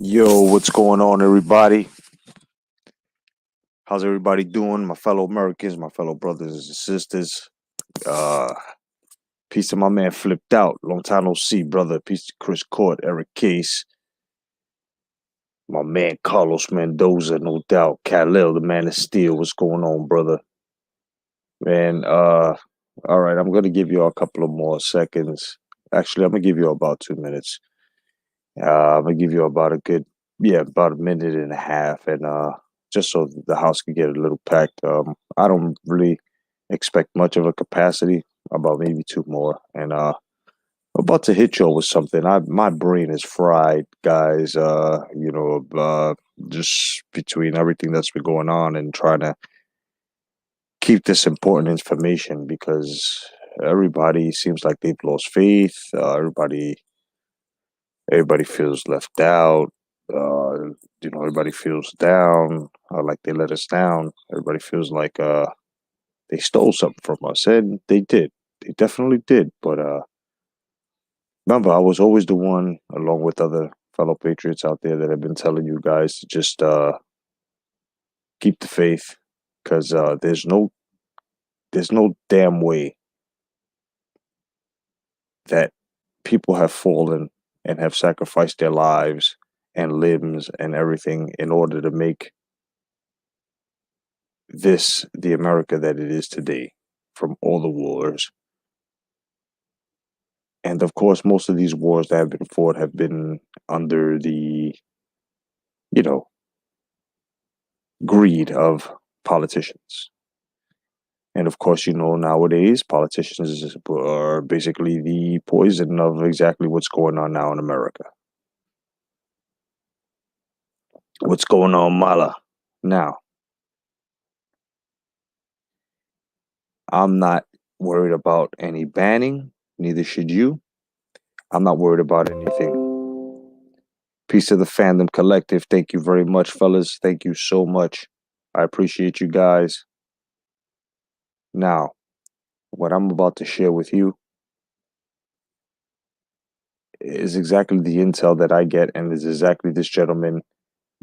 Yo, what's going on, everybody? How's everybody doing? My fellow Americans, my fellow brothers and sisters. Uh, Peace to my man Flipped Out. Long time no see, brother. Peace to Chris Court, Eric Case, my man Carlos Mendoza, no doubt. Khalil, the man of steel. What's going on, brother? Man, all right, I'm gonna give you a couple of more seconds. Actually, I'm gonna give you about 2 minutes. I'm gonna give you about a good, yeah, about a minute and a half, and just so the house can get a little packed. I don't really expect much of a capacity, about maybe two more, and I'm about to hit you with something. My brain is fried, guys. Just between everything that's been going on and trying to keep this important information because everybody seems like they've lost faith. Everybody feels left out. Everybody feels down, like they let us down. Everybody feels like they stole something from us, and they did. They definitely did. But remember, I was always the one, along with other fellow patriots out there, that have been telling you guys to just keep the faith, because there's no damn way that people have fallen and have sacrificed their lives and limbs and everything in order to make this the America that it is today from all the wars. And of course, most of these wars that have been fought have been under the, you know, greed of politicians. And of course, nowadays, politicians are basically the poison of exactly what's going on now in America. What's going on, Mala? Now, I'm not worried about any banning, neither should you. I'm not worried about anything. Peace to the fandom collective. Thank you very much, fellas. Thank you so much. I appreciate you guys. Now, what I'm about to share with you is exactly the intel that I get, and is exactly this gentleman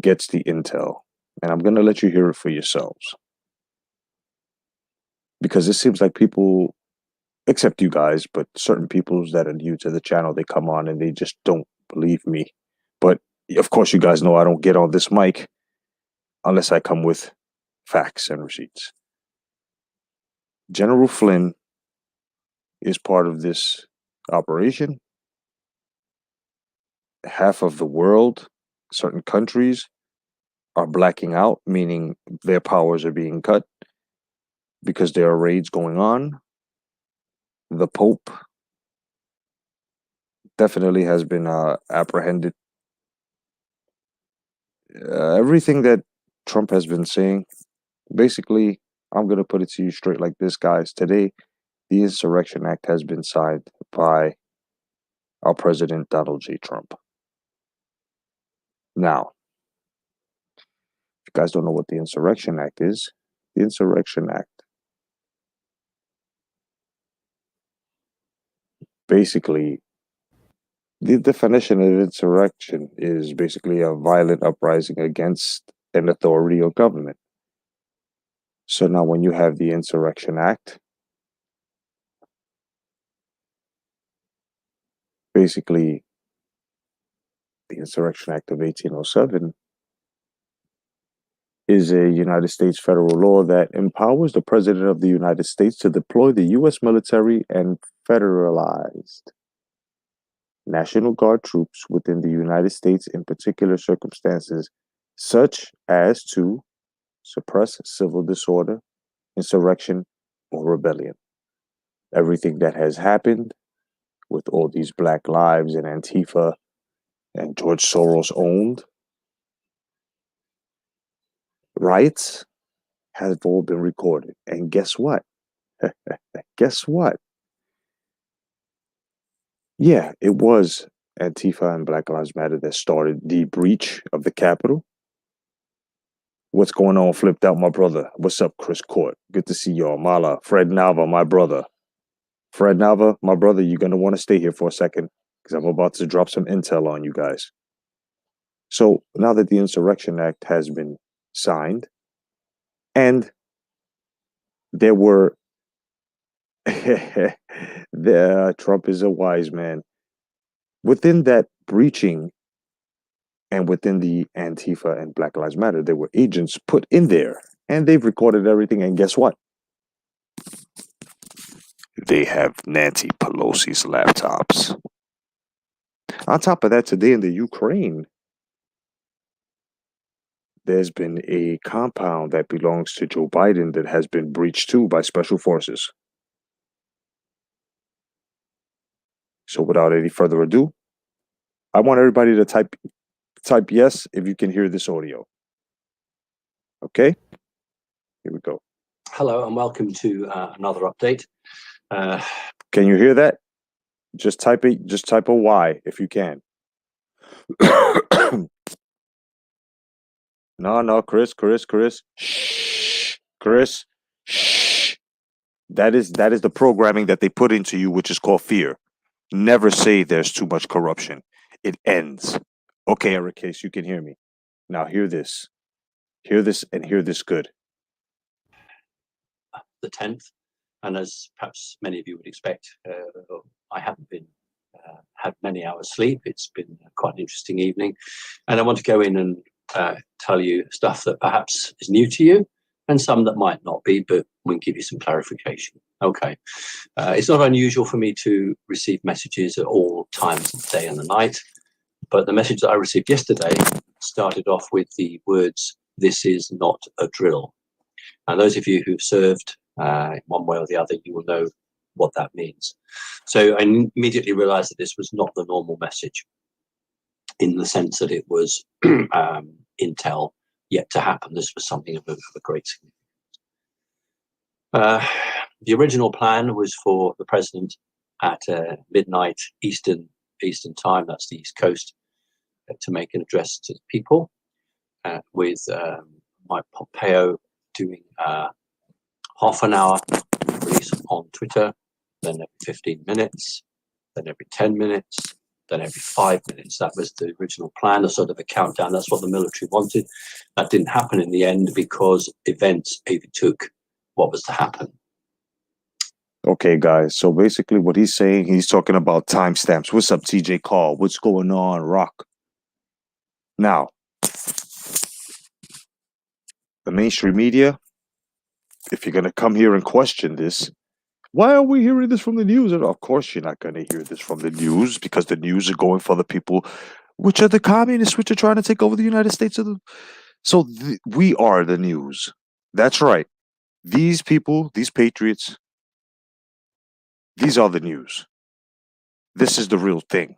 gets the intel. And I'm going to let you hear it for yourselves. Because it seems like people, except you guys, but certain peoples that are new to the channel, they come on and they just don't believe me. But of course, you guys know I don't get on this mic unless I come with facts and receipts. General Flynn is part of this operation. Half of the world, certain countries, are blacking out, meaning their powers are being cut because there are raids going on. The Pope definitely has been apprehended. Everything that Trump has been saying, basically, I'm going to put it to you straight like this, guys. Today, the Insurrection Act has been signed by our President Donald J. Trump. Now, if you guys don't know what the Insurrection Act is, the Insurrection Act basically, the definition of insurrection is basically a violent uprising against an authority or government. So now, when you have the Insurrection Act, basically, the Insurrection Act of 1807 is a United States federal law that empowers the President of the United States to deploy the U.S. military and federalized National Guard troops within the United States in particular circumstances, such as to suppress civil disorder, insurrection, or rebellion. Everything that has happened with all these Black Lives and Antifa and George Soros owned riots have all been recorded. And guess what? Guess what? Yeah, it was Antifa and Black Lives Matter that started the breach of the Capitol. What's going on, Flipped Out, my brother? What's up, Chris Court? Good to see y'all. Mala, Fred Nava, my brother. Fred Nava, my brother, you're going to want to stay here for a second because I'm about to drop some intel on you guys. So now that the Insurrection Act has been signed, and there were, Trump is a wise man. Within that breaching and within the Antifa and Black Lives Matter, there were agents put in there, and they've recorded everything. And guess what? They have Nancy Pelosi's laptops. On top of that, today in the Ukraine, there's been a compound that belongs to Joe Biden that has been breached too by special forces. So without any further ado, I want everybody to type yes if you can hear this audio. Okay? Here we go. Hello and welcome to another update. Can you hear that? Just type it. Just type a Y if you can. No, Chris. Shh, Chris. Shh. That is the programming that they put into you, which is called fear. Never say there's too much corruption. It ends. Okay, Eric Case, you can hear me. Now hear this. Hear this and hear this good. The 10th, and as perhaps many of you would expect, I haven't been had many hours sleep. It's been quite an interesting evening, and I want to go in and tell you stuff that perhaps is new to you and some that might not be, but we can give you some clarification. Okay. It's not unusual for me to receive messages at all times of the day and the night, but the message that I received yesterday started off with the words, "This is not a drill." And those of you who've served in one way or the other, you will know what that means. So I immediately realized that this was not the normal message, in the sense that it was intel yet to happen. This was something of a great significance. The original plan was for the president at midnight Eastern time, that's the East Coast, to make an address to the people, with Mike Pompeo doing half an hour release on Twitter, then every 15 minutes, then every 10 minutes, then every 5 minutes. That was the original plan, a sort of a countdown. That's what the military wanted. That didn't happen in the end because events overtook what was to happen. Okay, guys. So basically what he's saying, he's talking about timestamps. What's up, TJ Call? What's going on, Rock? Now, the mainstream media, if you're going to come here and question this, why are we hearing this from the news? And of course, you're not going to hear this from the news, because the news are going for the people, which are the communists, which are trying to take over the United States. So we are the news. That's right. These people, these patriots, these are the news. This is the real thing.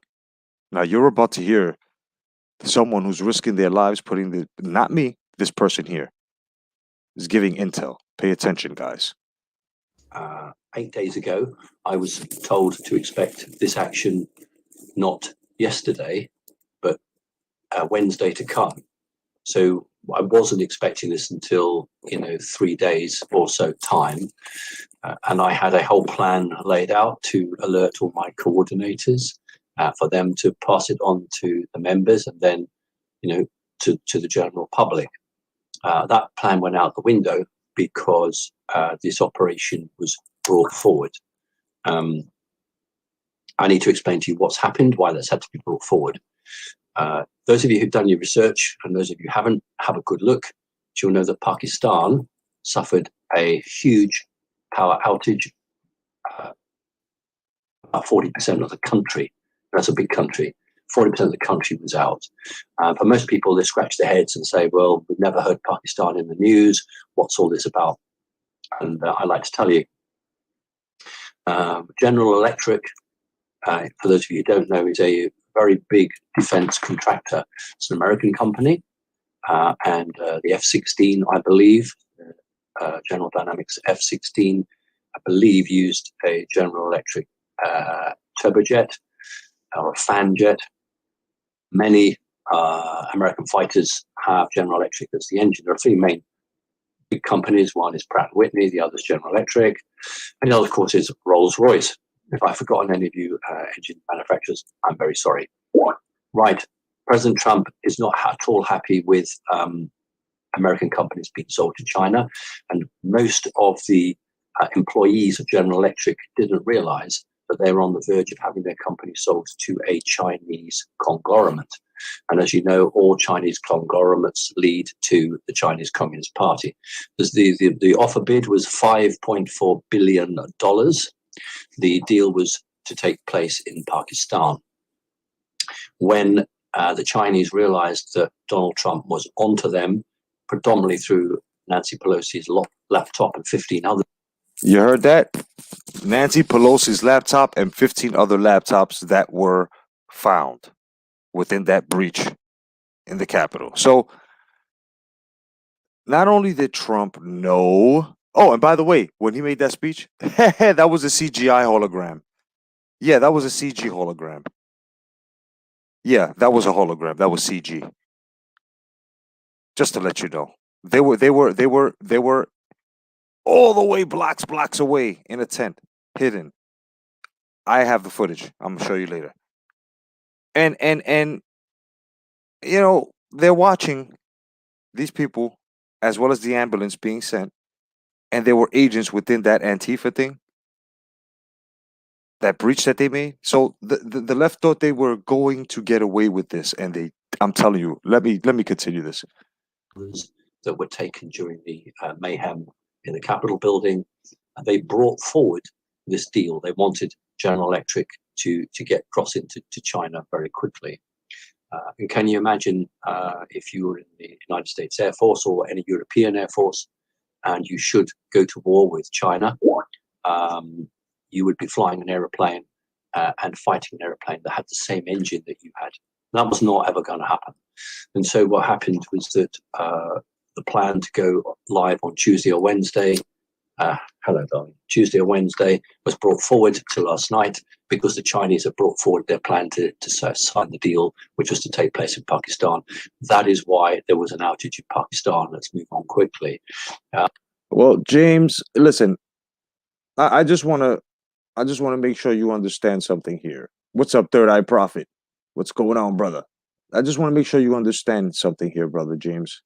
Now, you're about to hear someone who's risking their lives, not me, this person here, is giving intel. Pay attention, guys. 8 days ago, I was told to expect this action not yesterday, but Wednesday to come. So I wasn't expecting this until 3 days or so time, and I had a whole plan laid out to alert all my coordinators, for them to pass it on to the members, and then to the general public. That plan went out the window because this operation was brought forward. I need to explain to you what's happened, why that's had to be brought forward. Those of you who've done your research, and those of you who haven't, have a good look. You'll know that Pakistan suffered a huge power outage. About 40% of the country, that's a big country, 40% of the country was out. For most people, they scratch their heads and say, well, we've never heard Pakistan in the news. What's all this about? And I like to tell you, General Electric, for those of you who don't know, is a very big defense contractor. It's an American company, and the F-16, I believe, General Dynamics F-16, I believe, used a General Electric turbojet or a fan jet. Many American fighters have General Electric as the engine. There are three main big companies. One is Pratt & Whitney, the other is General Electric, and the other, of course, is Rolls-Royce. If I've forgotten any of you engine manufacturers, I'm very sorry. Right. President Trump is not at all happy with American companies being sold to China, and most of the employees of General Electric didn't realize that they were on the verge of having their company sold to a Chinese conglomerate. And as you know, all Chinese conglomerates lead to the Chinese Communist Party. The offer bid was $5.4 billion. The deal was to take place in Pakistan. When the Chinese realized that Donald Trump was onto them, predominantly through Nancy Pelosi's laptop and 15 other. You heard that? Nancy Pelosi's laptop and 15 other laptops that were found within that breach in the Capitol. So not only did Trump know, oh, and by the way, when he made that speech, that was a CGI hologram. Yeah, that was a CG hologram. Yeah, that was a hologram. That was CG. Just to let you know. They were all the way blocks away in a tent, hidden. I have the footage. I'm gonna show you later. And you know, they're watching these people as well as the ambulance being sent, and there were agents within that Antifa thing, that breach that they made. So the left thought they were going to get away with this, and I'm telling you, let me continue this. That were taken during the mayhem in the Capitol building, and they brought forward this deal. They wanted General Electric to get across into China very quickly. And can you imagine if you were in the United States Air Force or any European Air Force, and you should go to war with China, you would be flying an aeroplane and fighting an aeroplane that had the same engine that you had. That was not ever going to happen. And so what happened was that the plan to go live on Tuesday or Wednesday, hello, darling, Tuesday or Wednesday was brought forward to last night because the Chinese have brought forward their plan to sign the deal, which was to take place in Pakistan. That is why there was an outage in Pakistan. Let's move on quickly. Well, James, listen, I just want to make sure you understand something here. What's up, Third Eye Prophet? What's going on, brother? I just want to make sure you understand something here, brother James.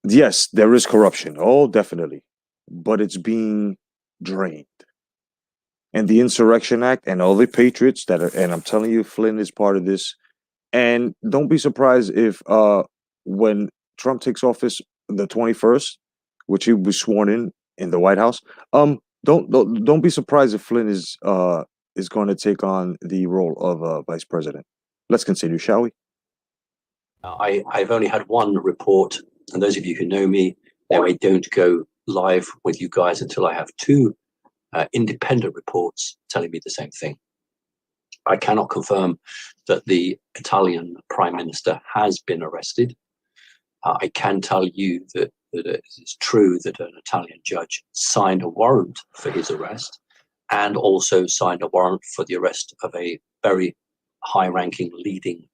Yes, there is corruption. Oh, definitely. But it's being drained. And the Insurrection Act and all the patriots that are, and I'm telling you, Flynn is part of this. And don't be surprised if when Trump takes office the 21st, which he was sworn in the White House, don't be surprised if Flynn is going to take on the role of vice president. Let's continue, shall we? I've only had one report, and those of you who know me, I don't go live with you guys until I have two independent reports telling me the same thing. I cannot confirm that the Italian Prime Minister has been arrested. I can tell you that it is true that an Italian judge signed a warrant for his arrest and also signed a warrant for the arrest of a very high-ranking leading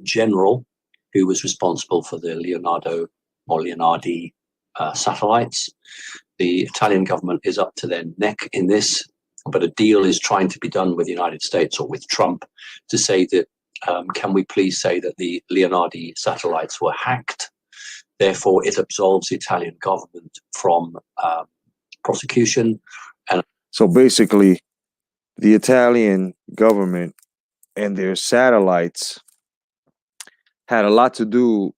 general who was responsible for the Leonardi satellites. The Italian government is up to their neck in this, but a deal is trying to be done with the United States or with Trump to say that, can we please say that the Leonardi satellites were hacked? Therefore, it absolves the Italian government from prosecution. And so basically, the Italian government and their satellites had a lot to do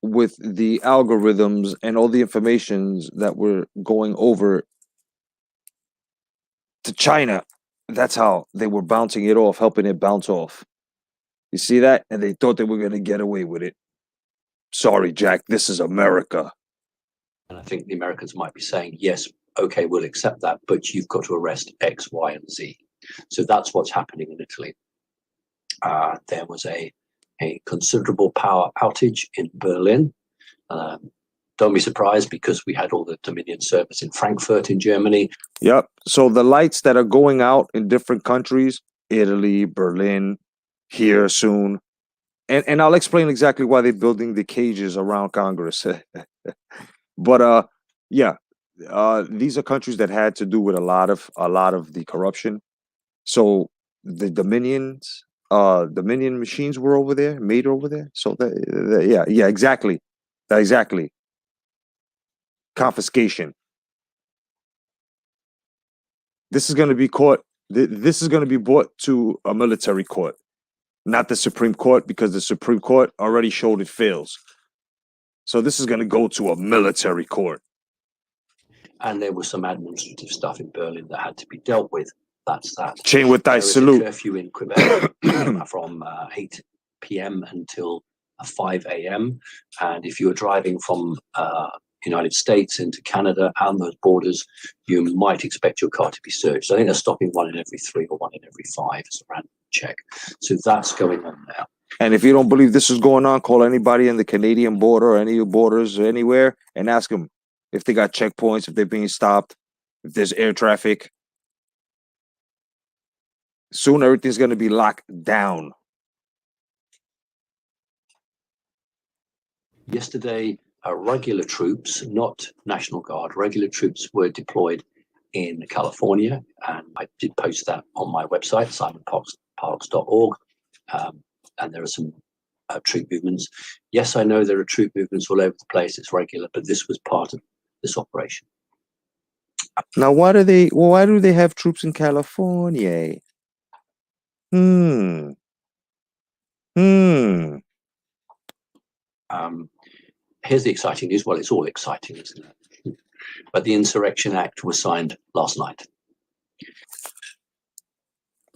with the algorithms and all the informations that were going over to China. That's how they were bouncing it off, helping it bounce off. You see that? And they thought they were going to get away with it. Sorry, Jack, this is America. And I think the Americans might be saying, yes, okay, we'll accept that, but you've got to arrest X, Y, and Z. So that's what's happening in Italy. There was a considerable power outage in Berlin. Don't be surprised because we had all the Dominion servers in Frankfurt in Germany. Yep. So the lights that are going out in different countries, Italy, Berlin, here soon. And I'll explain exactly why they're building the cages around Congress. But yeah, these are countries that had to do with a lot of the corruption. So the Dominions Dominion machines were over there, made over there. So yeah, exactly. Exactly. Confiscation. This is going to be court. This is going to be brought to a military court, not the Supreme Court, because the Supreme Court already showed it fails. So this is going to go to a military court. And there was some administrative stuff in Berlin that had to be dealt with. That's that. Chain with thy salute. There is a curfew in Quebec from 8 p.m. until 5 a.m. And if you're driving from United States into Canada and those borders, you might expect your car to be searched. I think they're stopping 1 in every 3 or 1 in every 5 as a random check. So that's going on now. And if you don't believe this is going on, call anybody in the Canadian border or any borders or anywhere and ask them if they got checkpoints, if they're being stopped, if there's air traffic. Soon everything's going to be locked down. Yesterday, regular troops, not National Guard, regular troops were deployed in California, and I did post that on my website, simonparks.org, and there are some troop movements. Yes, I know there are troop movements all over the place. It's regular, but this was part of this operation. Now, why do they have troops in California? Here's the exciting news. Well, it's all exciting, isn't it? But the Insurrection Act was signed last night.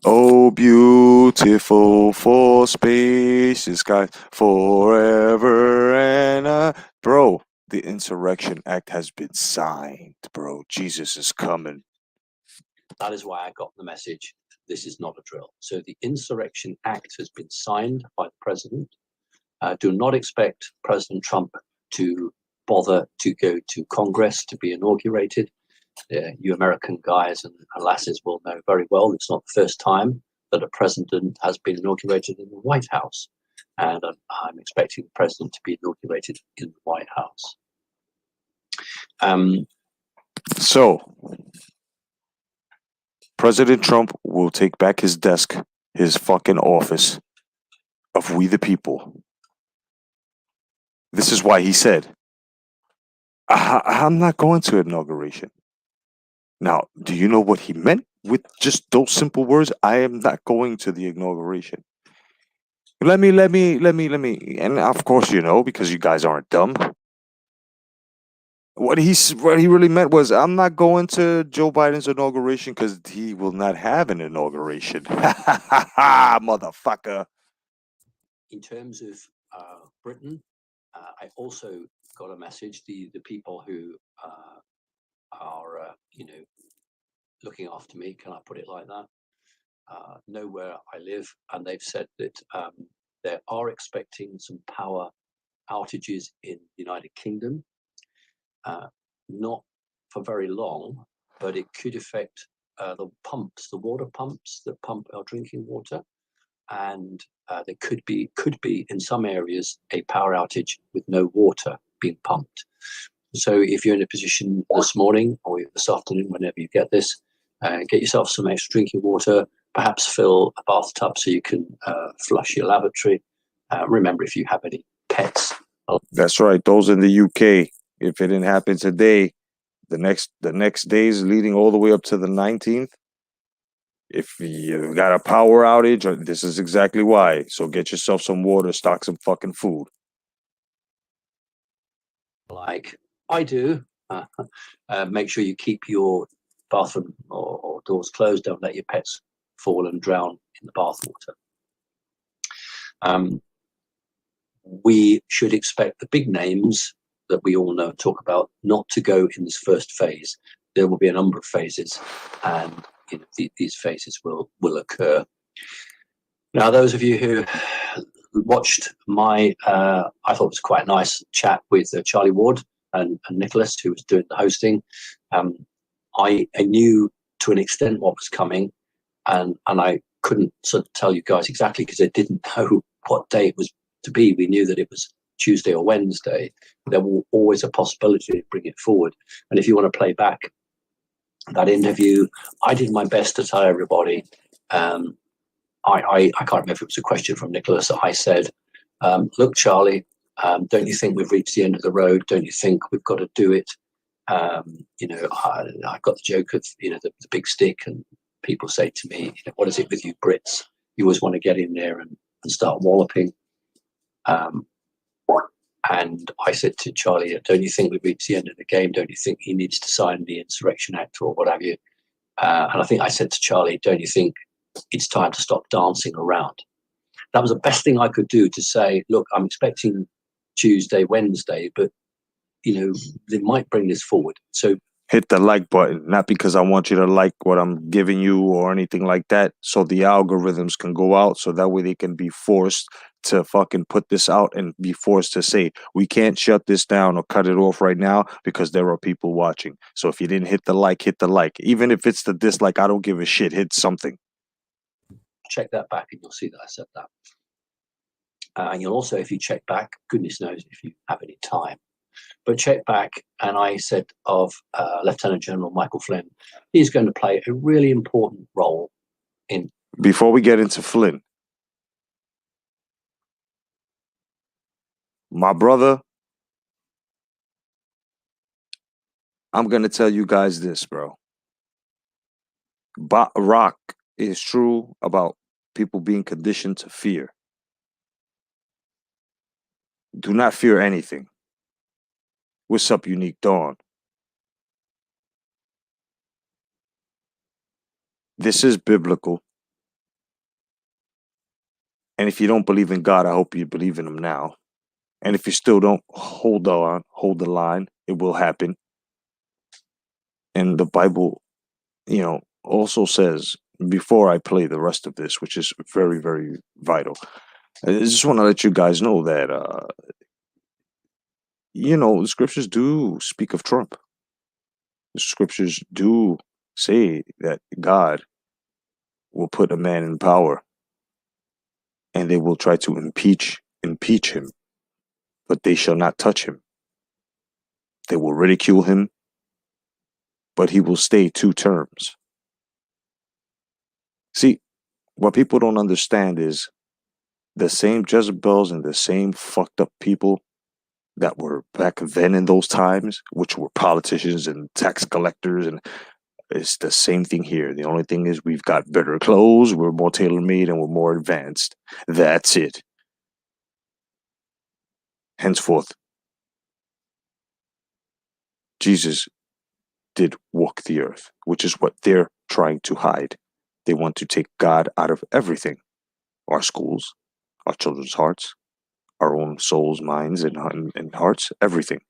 Oh, beautiful for space and sky forever and bro, the Insurrection Act has been signed, bro. Jesus is coming. That is why I got the message. This is not a drill. So the Insurrection Act has been signed by the president. Do not expect President Trump to bother to go to Congress to be inaugurated. You American guys and lasses will know very well it's not the first time that a president has been inaugurated in the White House. And I'm expecting the president to be inaugurated in the White House. So, President Trump will take back his desk, his fucking office of we the people. This is why he said, I'm not going to inauguration. Now, do you know what he meant with just those simple words? I am not going to the inauguration. Let me. And of course, you know, because you guys aren't dumb. What he really meant was, I'm not going to Joe Biden's inauguration because he will not have an inauguration. Motherfucker. In terms of Britain, I also got a message. The people who are looking after me, can I put it like that, know where I live, and they've said that they are expecting some power outages in the United Kingdom. Not for very long, but it could affect the water pumps that pump our drinking water, and there could be in some areas a power outage with no water being pumped. So if you're in a position this morning or this afternoon, whenever you get this, get yourself some extra drinking water, perhaps fill a bathtub so you can flush your lavatory. Remember, if you have any pets. That's right. Those in the UK, if it didn't happen today, the next days leading all the way up to the 19th, if you got a power outage, this is exactly why. So get yourself some water, stock some fucking food. Like I do. Make sure you keep your bathroom or doors closed. Don't let your pets fall and drown in the bathwater. We should expect the big names that we all know and talk about not to go in this first phase. There will be a number of phases, and these phases will occur. Now, those of you who watched my, I thought it was quite a nice chat with Charlie Ward and Nicholas, who was doing the hosting. I knew to an extent what was coming, and I couldn't sort of tell you guys exactly because I didn't know what day it was to be. We knew that it was Tuesday or Wednesday. There was always a possibility to bring it forward. And if you want to play back that interview, I did my best to tell everybody I can't remember if it was a question from Nicholas. I said, look, Charlie, don't you think we've reached the end of the road? Don't you think we've got to do it? I got the joke of, the big stick, and people say to me, what is it with you Brits? You always want to get in there and start walloping. And I said to Charlie, don't you think we've reached the end of the game? Don't you think he needs to sign the Insurrection Act or what have you? And I think I said to Charlie, don't you think it's time to stop dancing around? That was the best thing I could do to say, look, I'm expecting Tuesday, Wednesday, but, they might bring this forward. So hit the like button, not because I want you to like what I'm giving you or anything like that, so the algorithms can go out, so that way they can be forced to fucking put this out and be forced to say, we can't shut this down or cut it off right now because there are people watching. So if you didn't hit the like, hit the like. Even if it's the dislike, I don't give a shit. Hit something. Check that back and you'll see that I said that. And you'll also, if you check back, goodness knows if you have any time, but check back, and I said of Lieutenant General Michael Flynn, he's going to play a really important role in... Before we get into Flynn, my brother, I'm going to tell you guys this, bro. Rock is true about people being conditioned to fear. Do not fear anything. What's up, Unique Dawn? This is biblical. And if you don't believe in God, I hope you believe in him now. And if you still don't, hold on, hold the line. It will happen. And the Bible, also says, before I play the rest of this, which is very, very vital, I just want to let you guys know that, the scriptures do speak of Trump. The scriptures do say that God will put a man in power and they will try to impeach him, but they shall not touch him. They will ridicule him, but he will stay 2 terms. See, what people don't understand is the same Jezebels and the same fucked up people that were back then in those times, which were politicians and tax collectors, and it's the same thing here. The only thing is we've got better clothes, we're more tailor-made, and we're more advanced. That's it. Henceforth, Jesus did walk the earth, which is what they're trying to hide. They want to take God out of everything. Our schools, our children's hearts, our own souls, minds, and hearts, everything.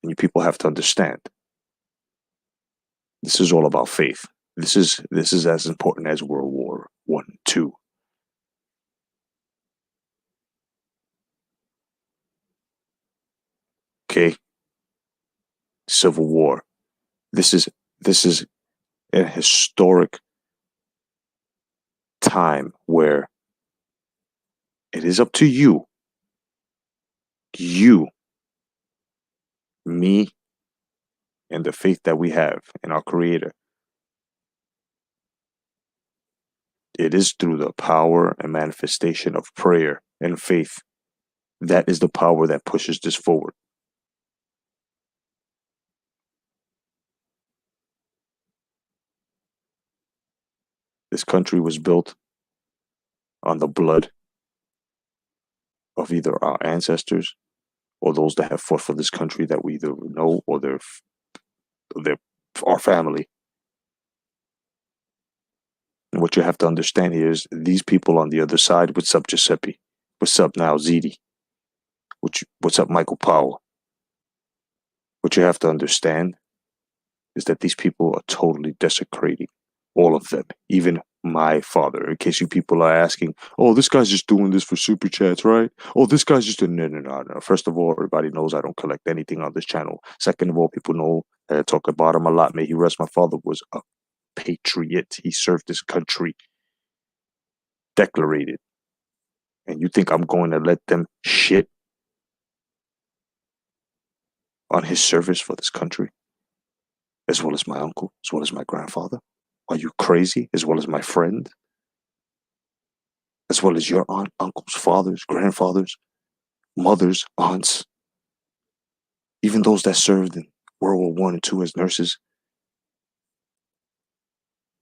And you people have to understand. This is all about faith. This is as important as World War I, II. Okay? Civil War. This is a historic time where it is up to you, me, and the faith that we have in our Creator. It is through the power and manifestation of prayer and faith. That is the power that pushes this forward. This country was built on the blood of either our ancestors or those that have fought for this country that we either know or they're our family. And what you have to understand here is these people on the other side, what's up, Giuseppe? What's up now, Ziti? What's up, Michael Powell? What you have to understand is that these people are totally desecrating all of them, even my father. In case you people are asking, oh, this guy's just doing this for super chats, right? Oh, this guy's just a no. First of all, everybody knows I don't collect anything on this channel. Second of all, people know that I talk about him a lot. May he rest. My father was a patriot. He served this country. Declarated. And you think I'm going to let them shit on his service for this country? As well as my uncle, as well as my grandfather? Are you crazy? As well as my friend? as well as your aunt, uncles, fathers, grandfathers, mothers, aunts, even those that served in World War One and Two as nurses.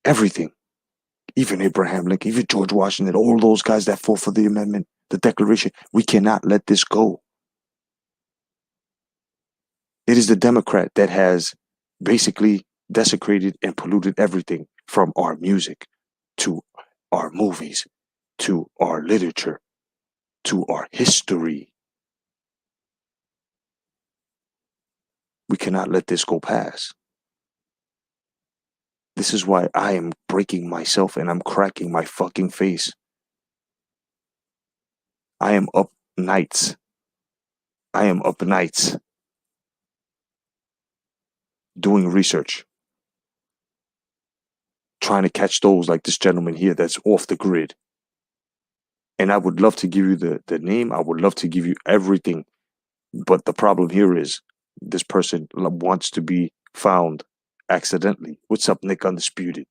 Everything. Even Abraham Lincoln, even George Washington, all those guys that fought for the amendment, the Declaration. We cannot let this go. It is the Democrat that has basically desecrated and polluted everything from our music to our movies to our literature to our history. We cannot let this go past. This is why I am breaking myself and I'm cracking my fucking face. I am up nights. I am up nights doing research, trying to catch those like this gentleman here that's off the grid. And I would love to give you the name. I would love to give you everything. But the problem here is this person wants to be found accidentally. What's up, Nick Undisputed?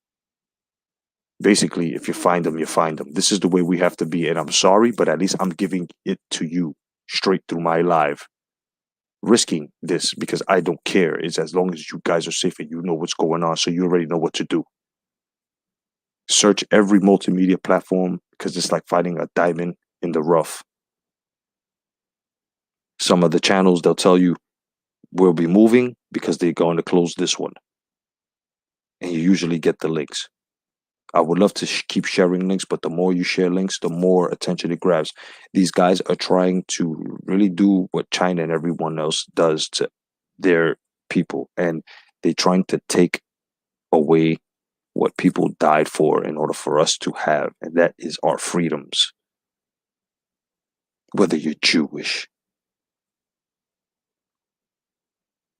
Basically, if you find them, you find them. This is the way we have to be. And I'm sorry, but at least I'm giving it to you straight through my live. Risking this because I don't care. It's as long as you guys are safe and you know what's going on, so you already know what to do. Search every multimedia platform because it's like finding a diamond in the rough. Some of the channels, they'll tell you we'll be moving because they're going to close this one. And you usually get the links. I would love to keep sharing links, but the more you share links, the more attention it grabs. These guys are trying to really do what China and everyone else does to their people. And they're trying to take away what people died for in order for us to have. And that is our freedoms. Whether you're Jewish,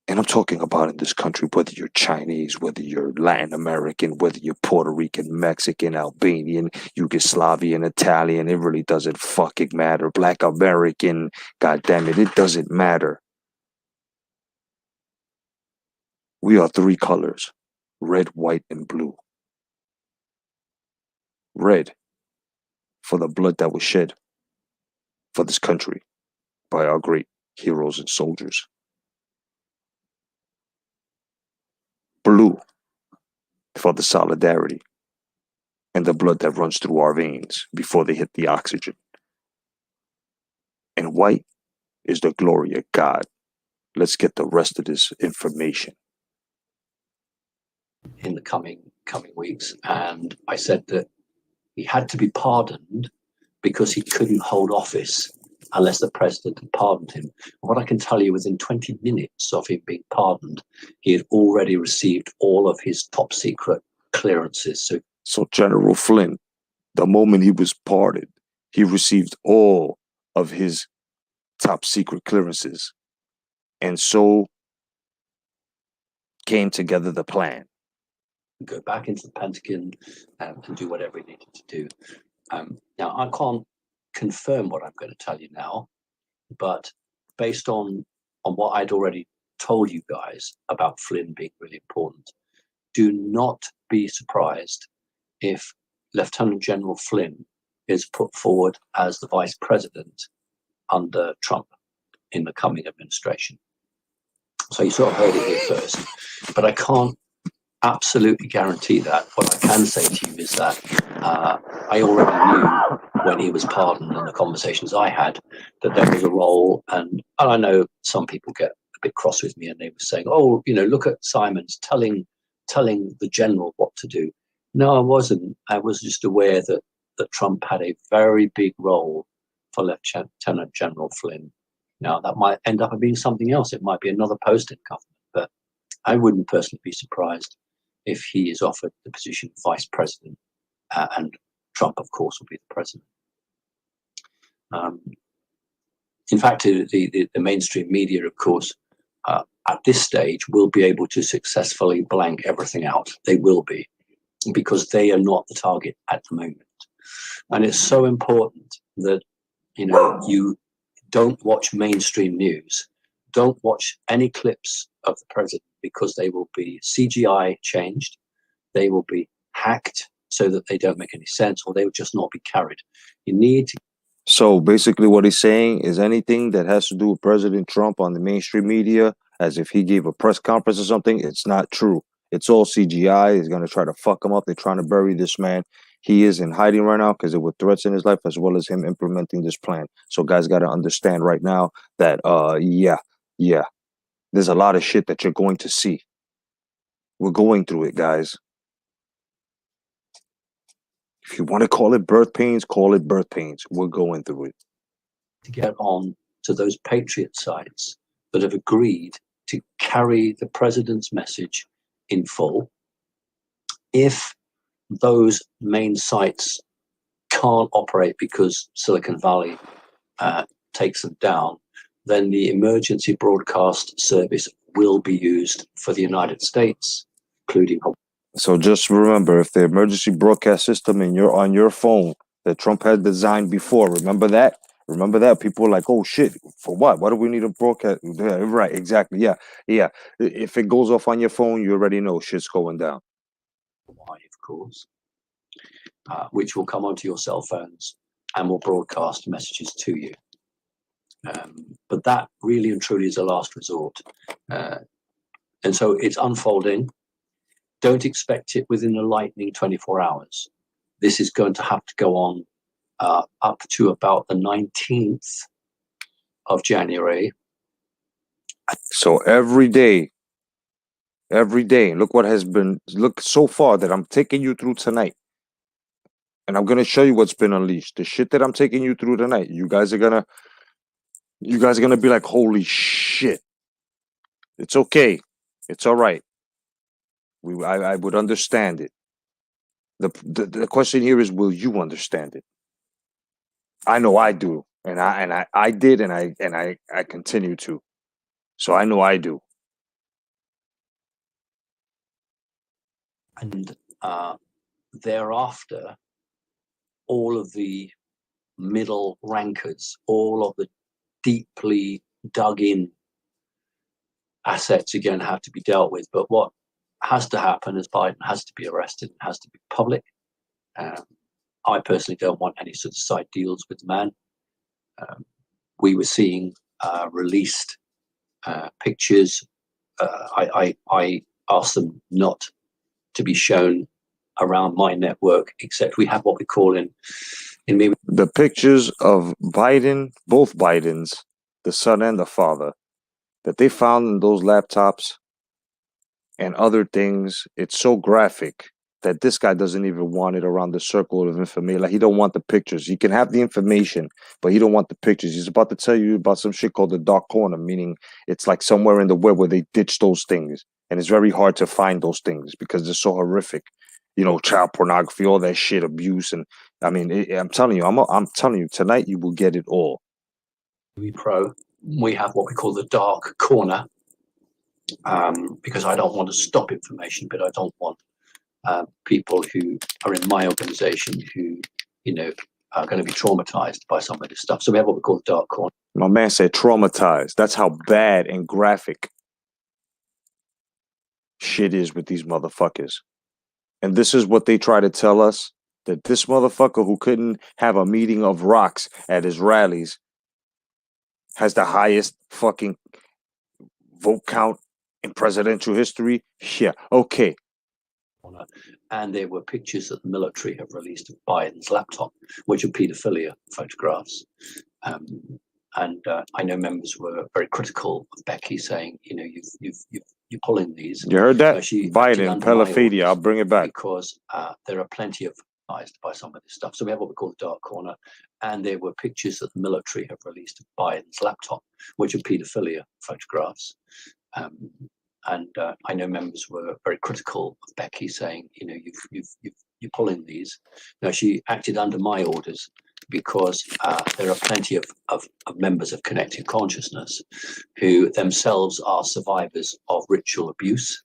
and I'm talking about in this country, whether you're Chinese, whether you're Latin American, whether you're Puerto Rican, Mexican, Albanian, Yugoslavian, Italian, it really doesn't fucking matter. Black American, goddamn it, it doesn't matter. We are three colors: red, white, and blue. Red for the blood that was shed for this country by our great heroes and soldiers. Blue for the solidarity and the blood that runs through our veins before they hit the oxygen. And white is the glory of God. Let's get the rest of this information in the coming weeks. And I said that he had to be pardoned because he couldn't hold office unless the president had pardoned him. And what I can tell you, within 20 minutes of him being pardoned, he had already received all of his top secret clearances. So General Flynn, the moment he was pardoned, he received all of his top secret clearances. And so came together the plan. Go back into the Pentagon and do whatever he needed to do. Now, I can't confirm what I'm going to tell you now, but based on what I'd already told you guys about Flynn being really important, do not be surprised if Lieutenant General Flynn is put forward as the vice president under Trump in the coming administration. So you sort of heard it here first, but I can't absolutely guarantee that. What I can say to you is that I already knew when he was pardoned in the conversations I had that there was a role, and I know some people get a bit cross with me and they were saying, oh, you know, look at Simons telling the general what to do. No, I wasn't. I was just aware that Trump had a very big role for Lieutenant General Flynn. Now, that might end up being something else. It might be another post in government, but I wouldn't personally be surprised if he is offered the position of vice president, and Trump, of course, will be the president. In fact, the mainstream media, of course, at this stage will be able to successfully blank everything out. They will be, because they are not the target at the moment. And it's so important that, you know, you don't watch mainstream news. Don't watch any clips of the president, because they will be CGI changed. They will be hacked so that they don't make any sense, or they would just not be carried. You need to. So basically what he's saying is anything that has to do with President Trump on the mainstream media, as if he gave a press conference or something, it's not true. It's all CGI. He's going to try to fuck him up. They're trying to bury this man. He is in hiding right now because there were threats in his life, as well as him implementing this plan. So guys got to understand right now that, yeah, there's a lot of shit that you're going to see. We're going through it, guys. If you want to call it birth pains, call it birth pains. We're going through it. To get on to those patriot sites that have agreed to carry the president's message in full. If those main sites can't operate because Silicon Valley takes them down, then the emergency broadcast service will be used for the United States, including. So just remember, if the emergency broadcast system on your phone that Trump had designed before, remember that? Remember that? People are like, oh shit, for what? Why do we need a broadcast? Yeah, right, exactly. Yeah. If it goes off on your phone, you already know shit's going down. Why, of course, which will come onto your cell phones and will broadcast messages to you. But that really and truly is a last resort. And so it's unfolding. Don't expect it within a lightning 24 hours. This is going to have to go on up to about the 19th of January. So every day, look what has been, look so far that I'm taking you through tonight. And I'm going to show you what's been unleashed. The shit that I'm taking you through tonight, you guys are going to be like, holy shit. It's okay. It's all right. I would understand it. The question here is, will you understand it? I know I do, and I did, and I continue to. So I know I do. And thereafter, all of the middle rankers, all of the deeply dug in assets are going to have to be dealt with. But what has to happen is Biden has to be arrested, and has to be public. I personally don't want any sort of side deals with the man. We were seeing released pictures. I asked them not to be shown around my network, except we have what we call in maybe the pictures of Biden, both Bidens, the son and the father, that they found in those laptops and other things. It's so graphic that this guy doesn't even want it around the circle of information. Like, he don't want the pictures. He can have the information, but he don't want the pictures. He's about to tell you about some shit called the dark corner, meaning it's like somewhere in the web where they ditch those things. And it's very hard to find those things because they're so horrific. You know, child pornography, all that shit, abuse. And I mean, I'm telling you, I'm telling you, tonight you will get it all. Pro, we have what we call the dark corner, because I don't want to stop information, but I don't want people who are in my organization who, are going to be traumatized by some of this stuff. So we have what we call the dark corner. My man said traumatized. That's how bad and graphic shit is with these motherfuckers. And this is what they try to tell us, that this motherfucker who couldn't have a meeting of rocks at his rallies has the highest fucking vote count in presidential history. Yeah, okay. And there were pictures that the military have released of Biden's laptop, which are paedophilia photographs. And I know members were very critical of Becky, saying, you're pulling these. You heard that? Biden, pedophilia. I'll bring it back. Because there are plenty of by some of this stuff. So we have what we call the dark corner. And there were pictures that the military have released of Biden's laptop, which are paedophilia photographs. And I know members were very critical of Becky, saying, you're pulling these. Now, she acted under my orders, because there are plenty of members of Connected Consciousness who themselves are survivors of ritual abuse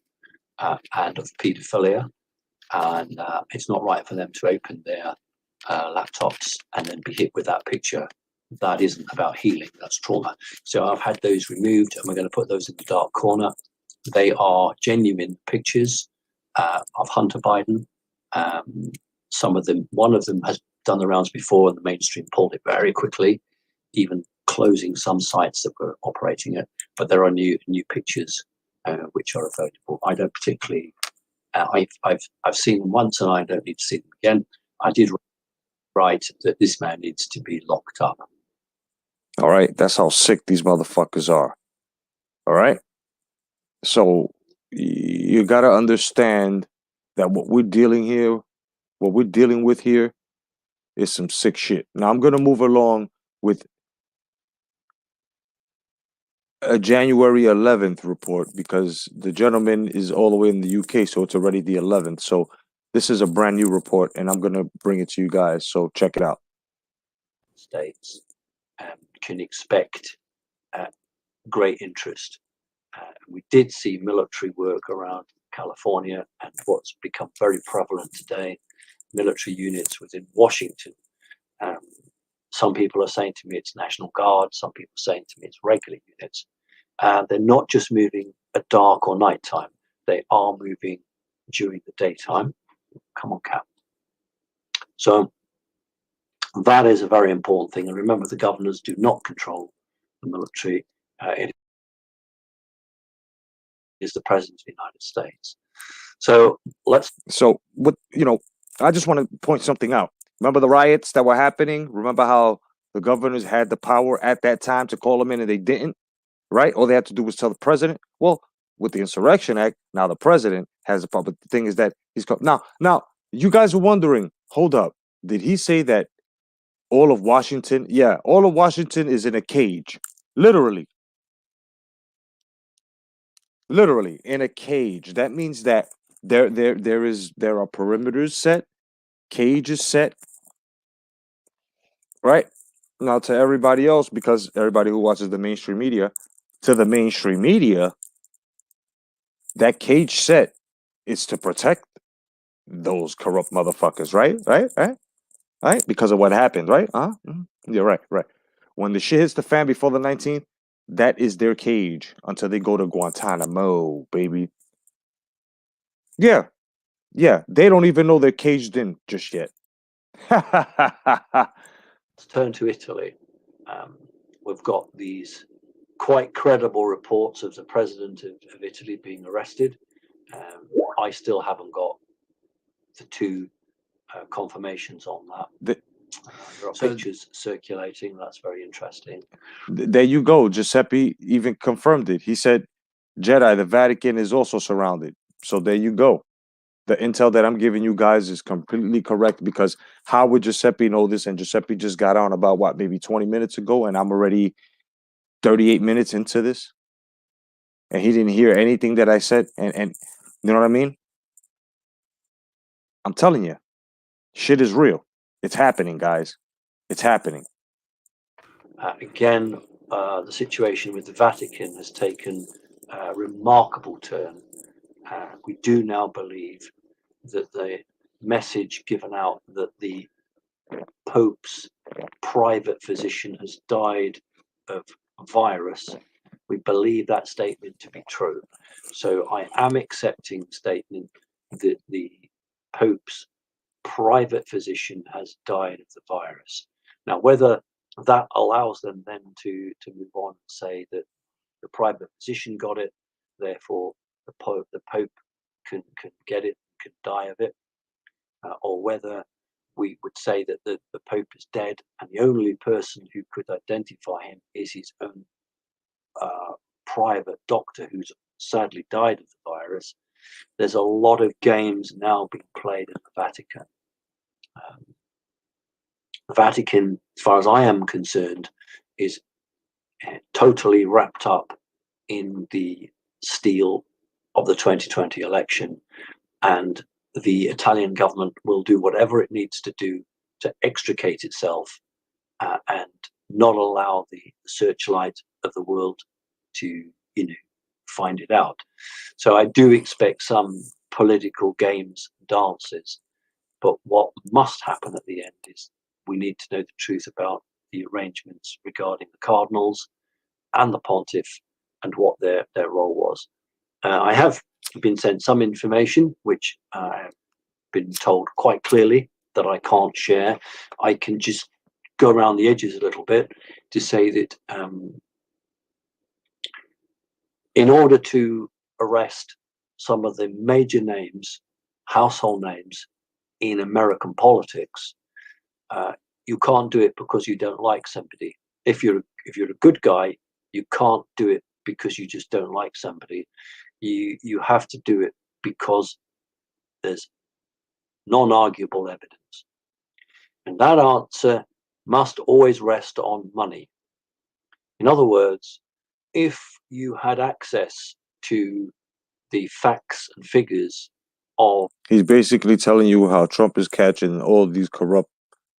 and of paedophilia. And it's not right for them to open their laptops and then be hit with that picture. That isn't about healing, that's trauma. So I've had those removed, and we're going to put those in the dark corner. They are genuine pictures of Hunter Biden. Some of them, one of them has done the rounds before, and the mainstream pulled it very quickly, even closing some sites that were operating it. But there are new pictures which are available. I don't particularly. I've seen them once, and I don't need to see them again. I did write that this man needs to be locked up. All right, that's how sick these motherfuckers are. All right, so you got to understand that what we're dealing with here is some sick shit. Now I'm gonna move along with a January 11th report because the gentleman is all the way in the UK, so it's already the 11th. So this is a brand new report, and I'm gonna bring it to you guys. So check it out. States can expect great interest. We did see military work around California, and what's become very prevalent today, military units within Washington. Some people are saying to me it's National Guard. Some people are saying to me it's regular units. They're not just moving at dark or nighttime. They are moving during the daytime. Come on, Cap. So that is a very important thing. And remember, the governors do not control the military. It is the President of the United States. So I just want to point something out. Remember the riots that were happening? Remember how the governors had the power at that time to call them in and they didn't, right? All they had to do was tell the president. Well, with the Insurrection Act, now the president has the power. But the thing is that now you guys are wondering, hold up, did he say that all of Washington? Yeah, all of Washington is in a cage. Literally in a cage. That means that there are perimeters set, cages set, right? Now to everybody else, because everybody who watches the mainstream media, to the mainstream media, that cage set is to protect those corrupt motherfuckers, right? Because of what happened, right? Yeah, right. When the shit hits the fan before the 19th, that is their cage until they go to Guantanamo, baby. Yeah, they don't even know they're caged in just yet. Let's turn to Italy. We've got these quite credible reports of the president of Italy being arrested. I still haven't got the two confirmations on that. There are pictures circulating. That's very interesting. There you go. Giuseppe even confirmed it. He said, Jedi, the Vatican is also surrounded. So there you go. The intel that I'm giving you guys is completely correct, because how would Giuseppe know this? And Giuseppe just got on about what, maybe 20 minutes ago, and I'm already 38 minutes into this. And he didn't hear anything that I said. And you know what I mean? I'm telling you, shit is real. It's happening, guys. It's happening. Again, the situation with the Vatican has taken a remarkable turn. We do now believe that the message given out that the Pope's private physician has died of virus, we believe that statement to be true. So I am accepting the statement that the Pope's private physician has died of the virus. Now, whether that allows them then to move on and say that the private physician got it, therefore the Pope can get it, can die of it, or whether we would say that the Pope is dead and the only person who could identify him is his own private doctor who's sadly died of the virus. There's a lot of games now being played in the Vatican. The Vatican, as far as I am concerned, is totally wrapped up in the steel of the 2020 election, and the Italian government will do whatever it needs to do to extricate itself and not allow the searchlight of the world to, find it out. So I do expect some political games, dances, but what must happen at the end is we need to know the truth about the arrangements regarding the cardinals and the pontiff and what their role was. I have been sent some information which I have been told quite clearly that I can't share. I can just go around the edges a little bit to say that in order to arrest some of the major names, household names in American politics, you can't do it because you don't like somebody. If you're a good guy, you can't do it because you just don't like somebody. You have to do it because there's non-arguable evidence. And that answer must always rest on money. In other words, if you had access to the facts and figures of... He's basically telling you how Trump is catching all these corrupt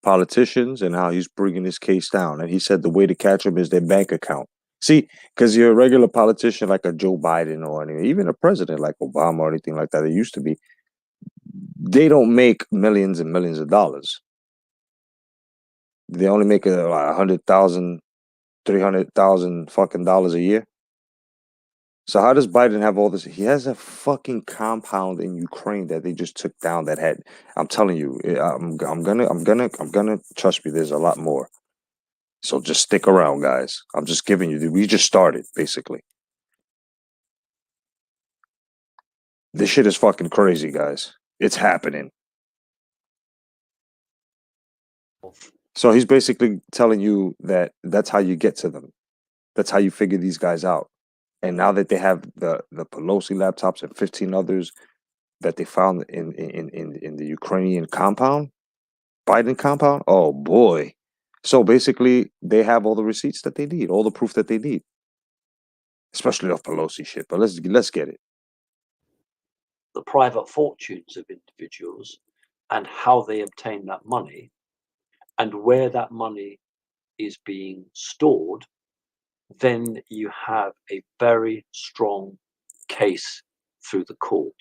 politicians and how he's bringing this case down. And he said the way to catch them is their bank account. See, because you're a regular politician like a Joe Biden or even a president like Obama or anything like that, it used to be, they don't make millions and millions of dollars. They only make like 100,000, 300,000 fucking dollars a year. So how does Biden have all this? He has a fucking compound in Ukraine that they just took down. That had, I'm telling you, I'm gonna trust me. There's a lot more. So just stick around, guys. I'm just giving you. We just started, basically. This shit is fucking crazy, guys. It's happening. So he's basically telling you that that's how you get to them. That's how you figure these guys out. And now that they have the Pelosi laptops and 15 others that they found in the Ukrainian compound, Biden compound, oh boy. So basically, they have all the receipts that they need, all the proof that they need, especially off Pelosi shit. But let's get it. The private fortunes of individuals and how they obtain that money and where that money is being stored, then you have a very strong case through the court.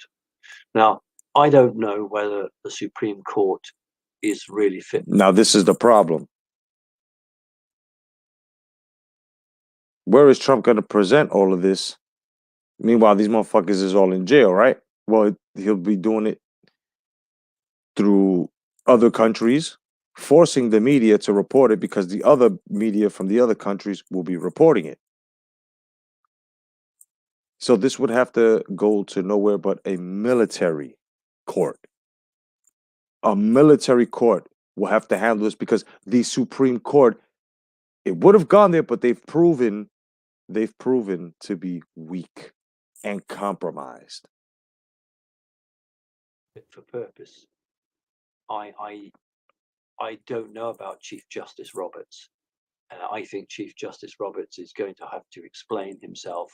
Now, I don't know whether the Supreme Court is really fit. Now, this is the problem. Where is Trump going to present all of this? Meanwhile, these motherfuckers is all in jail, right? Well, he'll be doing it through other countries, forcing the media to report it because the other media from the other countries will be reporting it. So this would have to go to nowhere but a military court. A military court will have to handle this because the Supreme Court, it would have gone there, but they've proven to be weak and compromised. For purpose. I don't know about Chief Justice Roberts. I think Chief Justice Roberts is going to have to explain himself.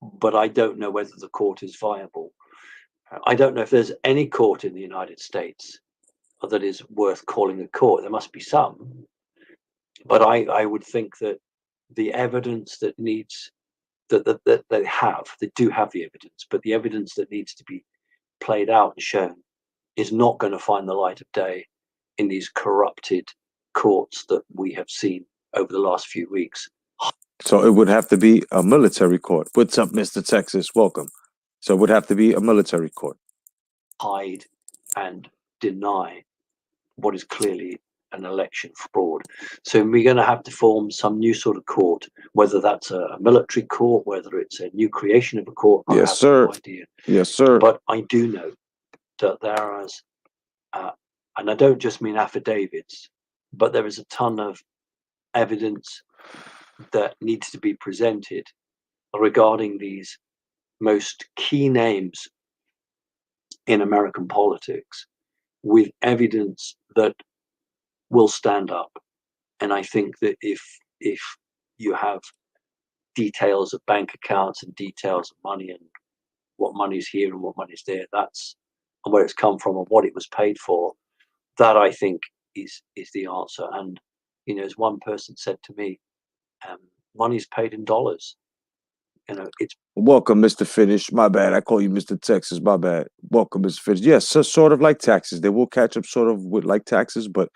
But I don't know whether the court is viable. I don't know if there's any court in the United States that is worth calling a court. There must be some. But I would think that the evidence that needs, that they do have the evidence, but the evidence that needs to be played out and shown is not going to find the light of day in these corrupted courts that we have seen over the last few weeks. So it would have to be a military court. What's up, Mr. Texas? Welcome. So it would have to be a military court. Hide and deny what is clearly an election fraud. So we're going to have to form some new sort of court, whether that's a military court, whether it's a new creation of a court. Yes, sir. No idea. Yes, sir. But I do know that there is, and I don't just mean affidavits, but there is a ton of evidence that needs to be presented regarding these most key names in American politics, with evidence that will stand up. And I think that if you have details of bank accounts and details of money and what money's here and what money's there, that's and where it's come from and what it was paid for, that I think is the answer. And you know, as one person said to me, money's paid in dollars. You know, it's welcome, Mr. Finish. My bad. I call you Mr. Texas. My bad. Welcome, Mr. Finish. Yes, so sort of like taxes. They will catch up sort of with like taxes, but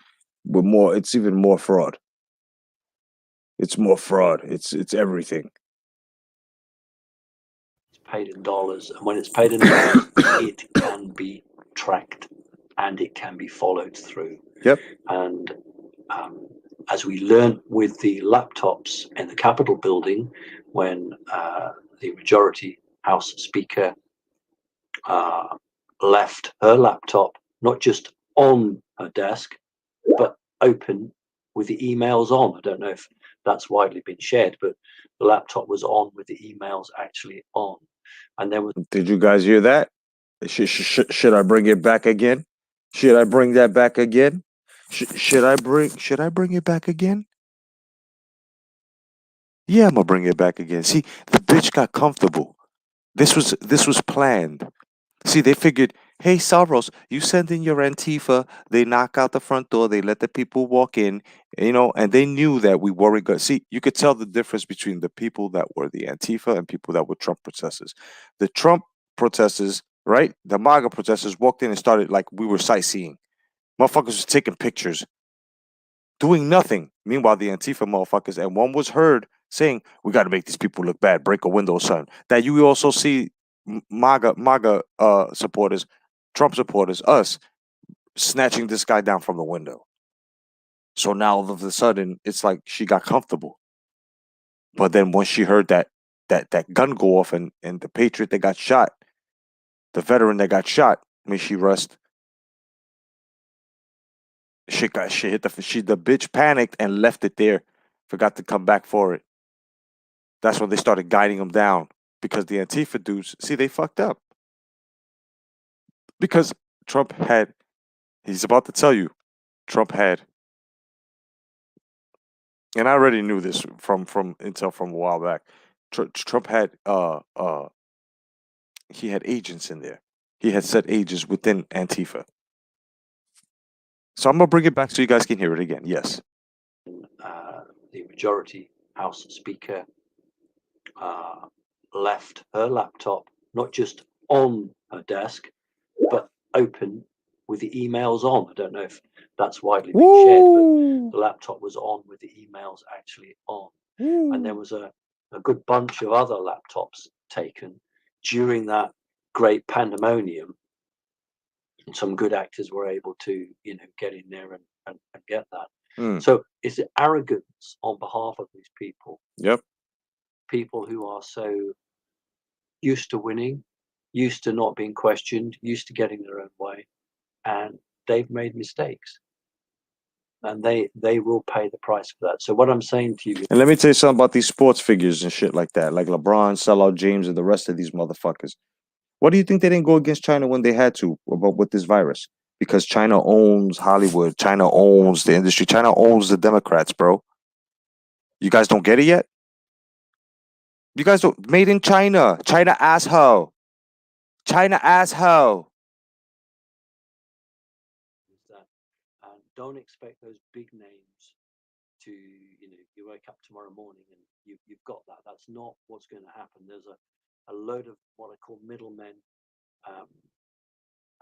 with more, it's even more fraud. It's more fraud. It's everything. It's paid in dollars, and when it's paid in dollars, it can be tracked and it can be followed through. Yep. And as we learned with the laptops in the Capitol building, when the majority House Speaker left her laptop not just on her desk, but open with the emails on. I don't know if that's widely been shared, but the laptop was on with the emails actually on. And there was. Did you guys hear that? Should I bring it back again? Should I bring that back again? Should I bring it back again? Yeah, I'm gonna bring it back again. See, the bitch got comfortable. This was planned. See, they figured, hey, Soros, you send in your Antifa, they knock out the front door, they let the people walk in, and they knew that we weren't good. See, you could tell the difference between the people that were the Antifa and people that were Trump protesters. The Trump protesters, right? The MAGA protesters walked in and started like we were sightseeing. Motherfuckers was taking pictures, doing nothing. Meanwhile, the Antifa motherfuckers, and one was heard saying, we got to make these people look bad, break a window, son. That you also see MAGA supporters, Trump supporters, us, snatching this guy down from the window. So now all of a sudden, it's like she got comfortable. But then once she heard that gun go off and the patriot that got shot, the veteran that got shot, may she rest, she hit the bitch panicked and left it there, forgot to come back for it. That's when they started guiding him down, because the Antifa dudes, see, they fucked up. Because Trump had, he's about to tell you, Trump had, and I already knew this from intel from a while back. Trump had he had agents in there. He had set agents within Antifa. So I'm gonna bring it back so you guys can hear it again. Yes. The majority House Speaker left her laptop not just on her desk, but open with the emails on. I don't know if that's widely been shared, but the laptop was on with the emails actually on. And there was a good bunch of other laptops taken during that great pandemonium. And some good actors were able to, get in there and get that. So it's arrogance on behalf of these people. Yep. People who are so used to winning, used to not being questioned, used to getting their own way, and they've made mistakes. And they will pay the price for that. So what I'm saying to you, and let me tell you something about these sports figures and shit like that, like LeBron, sellout James, and the rest of these motherfuckers. What do you think they didn't go against China when they had to about with this virus? Because China owns Hollywood, China owns the industry, China owns the Democrats, bro. You guys don't get it yet? You guys don't. Made in China, China asshole, China asshole. is that don't expect those big names to, you wake up tomorrow morning and you've got that. That's not what's going to happen. There's a load of what I call middlemen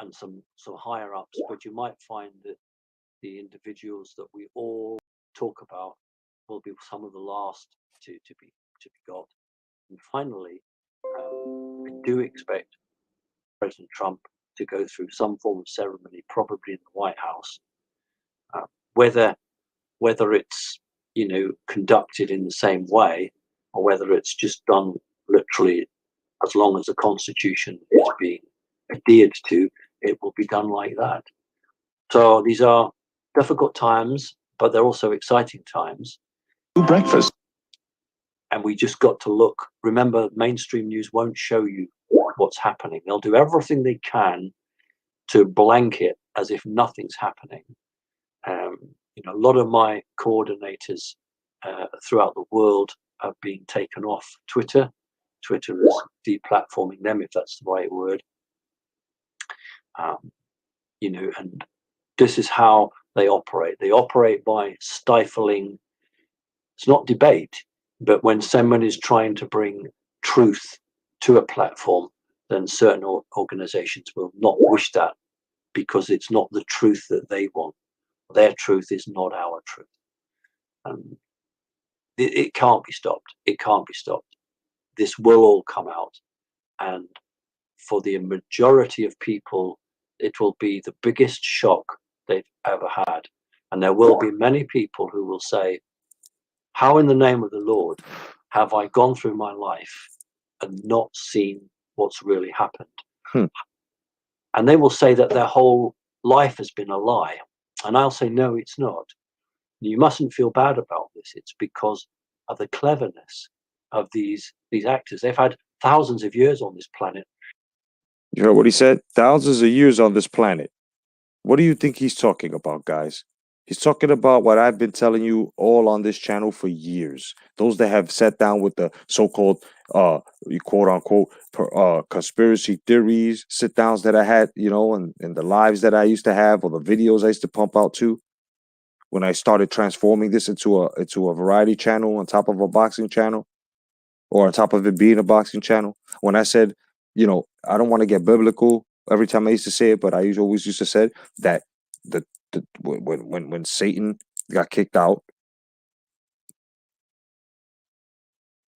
and some higher ups, but you might find that the individuals that we all talk about will be some of the last to be got. And finally, I do expect President Trump to go through some form of ceremony, probably in the White House. Whether it's conducted in the same way, or whether it's just done literally as long as the Constitution is being adhered to, it will be done like that. So these are difficult times, but they're also exciting times. Breakfast. And we just got to look. Remember, mainstream news won't show you what's happening. They'll do everything they can to blanket as if nothing's happening. A lot of my coordinators throughout the world are being taken off Twitter. Twitter is deplatforming them, if that's the right word. And this is how they operate. They operate by stifling. It's not debate, but when someone is trying to bring truth to a platform, then certain organizations will not wish that, because it's not the truth that they want. Their truth is not our truth. It can't be stopped. It can't be stopped. This will all come out. And for the majority of people it will be the biggest shock they've ever had. And there will be many people who will say, how in the name of the Lord have I gone through my life and not seen what's really happened? Hmm. And they will say that their whole life has been a lie. And I'll say, no, it's not. You mustn't feel bad about this. It's because of the cleverness of these actors. They've had thousands of years on this planet. You heard what he said? Thousands of years on this planet. What do you think he's talking about, guys? He's talking about what I've been telling you all on this channel for years. Those that have sat down with the so-called quote unquote conspiracy theories, sit downs that I had, you know, and the lives that I used to have, or the videos I used to pump out too. When I started transforming this into a variety channel on top of a boxing channel, or on top of it being a boxing channel. When I said, you know, I don't want to get biblical every time I used to say it, but I always used to say that when Satan got kicked out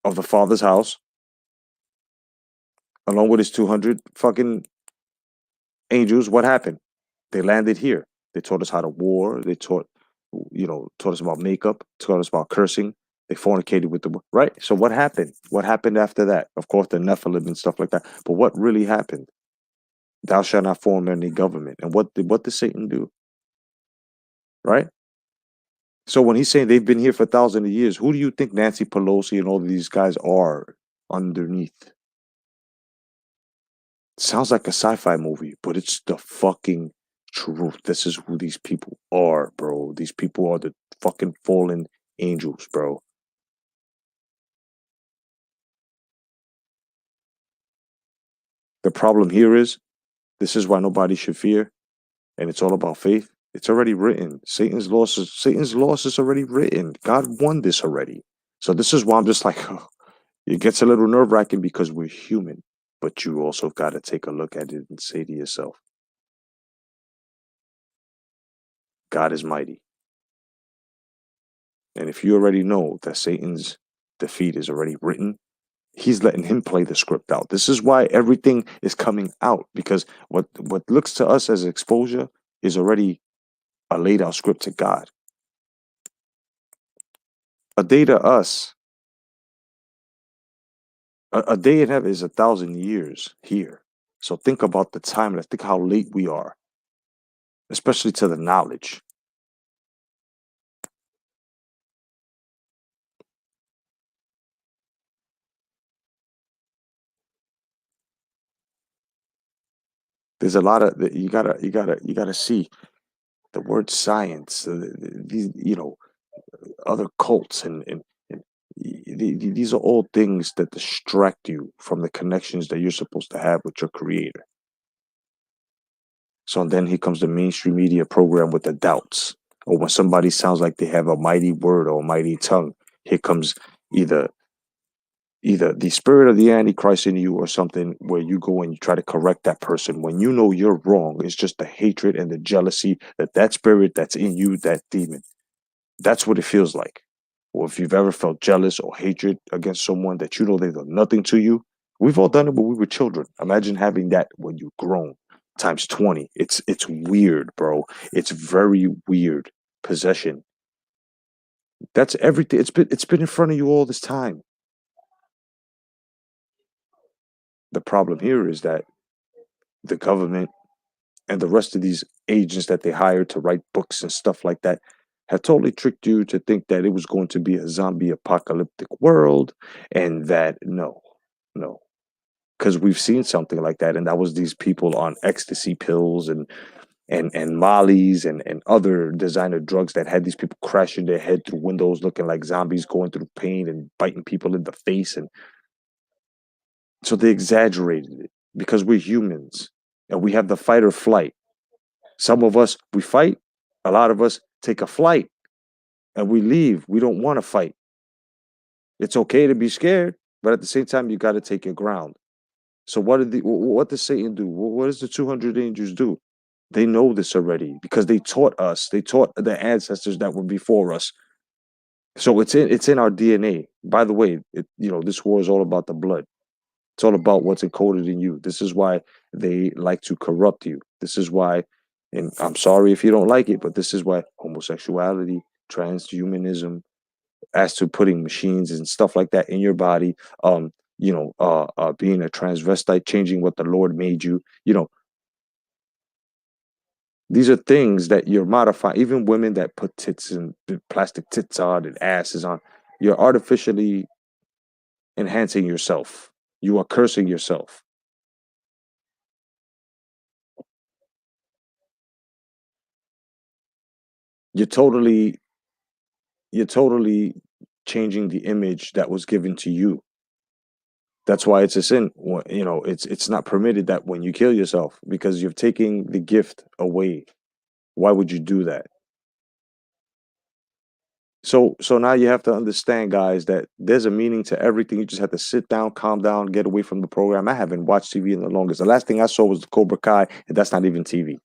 of the Father's house, along with his 200 fucking angels, what happened? They landed here. They taught us how to war. They taught us about makeup, taught us about cursing. They fornicated with the right. So what happened? What happened after that? Of course, the Nephilim and stuff like that. But what really happened? Thou shalt not form any government. And what did Satan do? Right? So when he's saying they've been here for thousands of years, who do you think Nancy Pelosi and all of these guys are underneath? Sounds like a sci-fi movie, but it's the fucking truth. This is who these people are, bro. These people are the fucking fallen angels, bro. The problem here is, this is why nobody should fear, and it's all about faith. It's already written. Satan's loss is already written. God won this already. So this is why I'm just like, it gets a little nerve-wracking because we're human, but you also got to take a look at it and say to yourself, God is mighty. And if you already know that Satan's defeat is already written, he's letting him play the script out. This is why everything is coming out, because what looks to us as exposure is already a laid out script to God. A day to us, a day in heaven is 1,000 years here. So think about the time. Let's think how late we are, especially to the knowledge. There's a lot of you gotta see the word science. These other cults and these are all things that distract you from the connections that you're supposed to have with your creator. So then here comes the mainstream media program with the doubts. Or when somebody sounds like they have a mighty word or a mighty tongue, here comes either the spirit of the Antichrist in you, or something where you go and you try to correct that person when you know you're wrong. It's just the hatred and the jealousy that spirit that's in you, that demon. That's what it feels like. Or if you've ever felt jealous or hatred against someone that you know they've done nothing to you, we've all done it when we were children. Imagine having that when you're grown, times 20. It's weird, bro. It's very weird. Possession. That's everything. It's been in front of you all this time. The problem here is that the government and the rest of these agents that they hired to write books and stuff like that have totally tricked you to think that it was going to be a zombie apocalyptic world, and that no, because we've seen something like that, and that was these people on ecstasy pills and mollies and other designer drugs that had these people crashing their head through windows looking like zombies, going through pain and biting people in the face. And so they exaggerated it because we're humans and we have the fight or flight. Some of us, we fight. A lot of us take a flight and we leave. We don't want to fight. It's okay to be scared, but at the same time, you got to take your ground. So what does Satan do? What does the 200 angels do? They know this already because they taught us. They taught the ancestors that were before us. So it's in our DNA. By the way, this war is all about the blood. It's all about what's encoded in you. This is why they like to corrupt you. This is why, and I'm sorry if you don't like it, but this is why homosexuality, transhumanism, as to putting machines and stuff like that in your body, being a transvestite, changing what the Lord made you, these are things that you're modifying. Even women that put tits and plastic tits on and asses on, you're artificially enhancing yourself. You are cursing yourself. You're totally, you're totally changing the image that was given to you. That's why it's a sin. It's not permitted that when you kill yourself because you're taking the gift away. Why would you do that? So now you have to understand, guys, that there's a meaning to everything. You just have to sit down, calm down, get away from the program. I haven't watched TV in the longest. The last thing I saw was the Cobra Kai, and that's not even TV.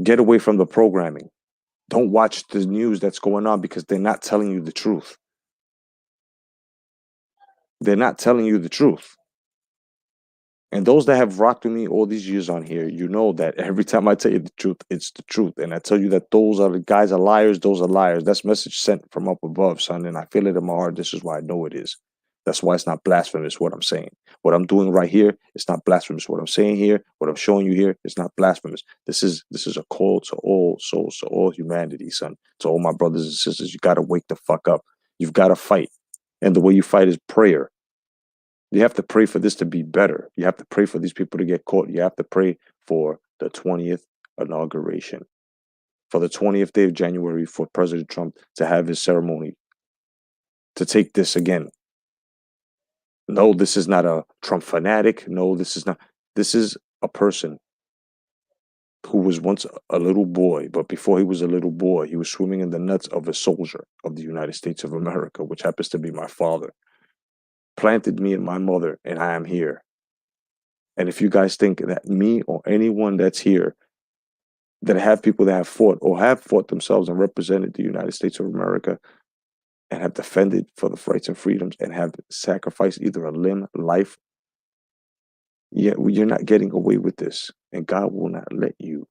Get away from the programming. Don't watch the news that's going on because they're not telling you the truth. They're not telling you the truth. And those that have rocked with me all these years on here, you know that every time I tell you the truth, it's the truth. And I tell you that those are the guys are liars, those are liars. That's message sent from up above, son. And I feel it in my heart. This is why I know it is. That's why it's not blasphemous what I'm saying. What I'm doing right here, it's not blasphemous. What I'm saying here, what I'm showing you here, it's not blasphemous. This is a call to all souls, to all humanity, son. To all my brothers and sisters, you gotta wake the fuck up. You've got to fight. And the way you fight is prayer. You have to pray for this to be better. You have to pray for these people to get caught. You have to pray for the 20th inauguration, for the 20th day of January, for President Trump to have his ceremony, to take this again. No, this is not a Trump fanatic. No, this is not. This is a person who was once a little boy, but before he was a little boy, he was swimming in the nuts of a soldier of the United States of America, which happens to be my father. Planted me and my mother, and I am here. And if you guys think that me or anyone that's here that have people that have fought or have fought themselves and represented the United States of America and have defended for the rights and freedoms and have sacrificed either a limb, life, yeah, you're not getting away with this. And God will not let you.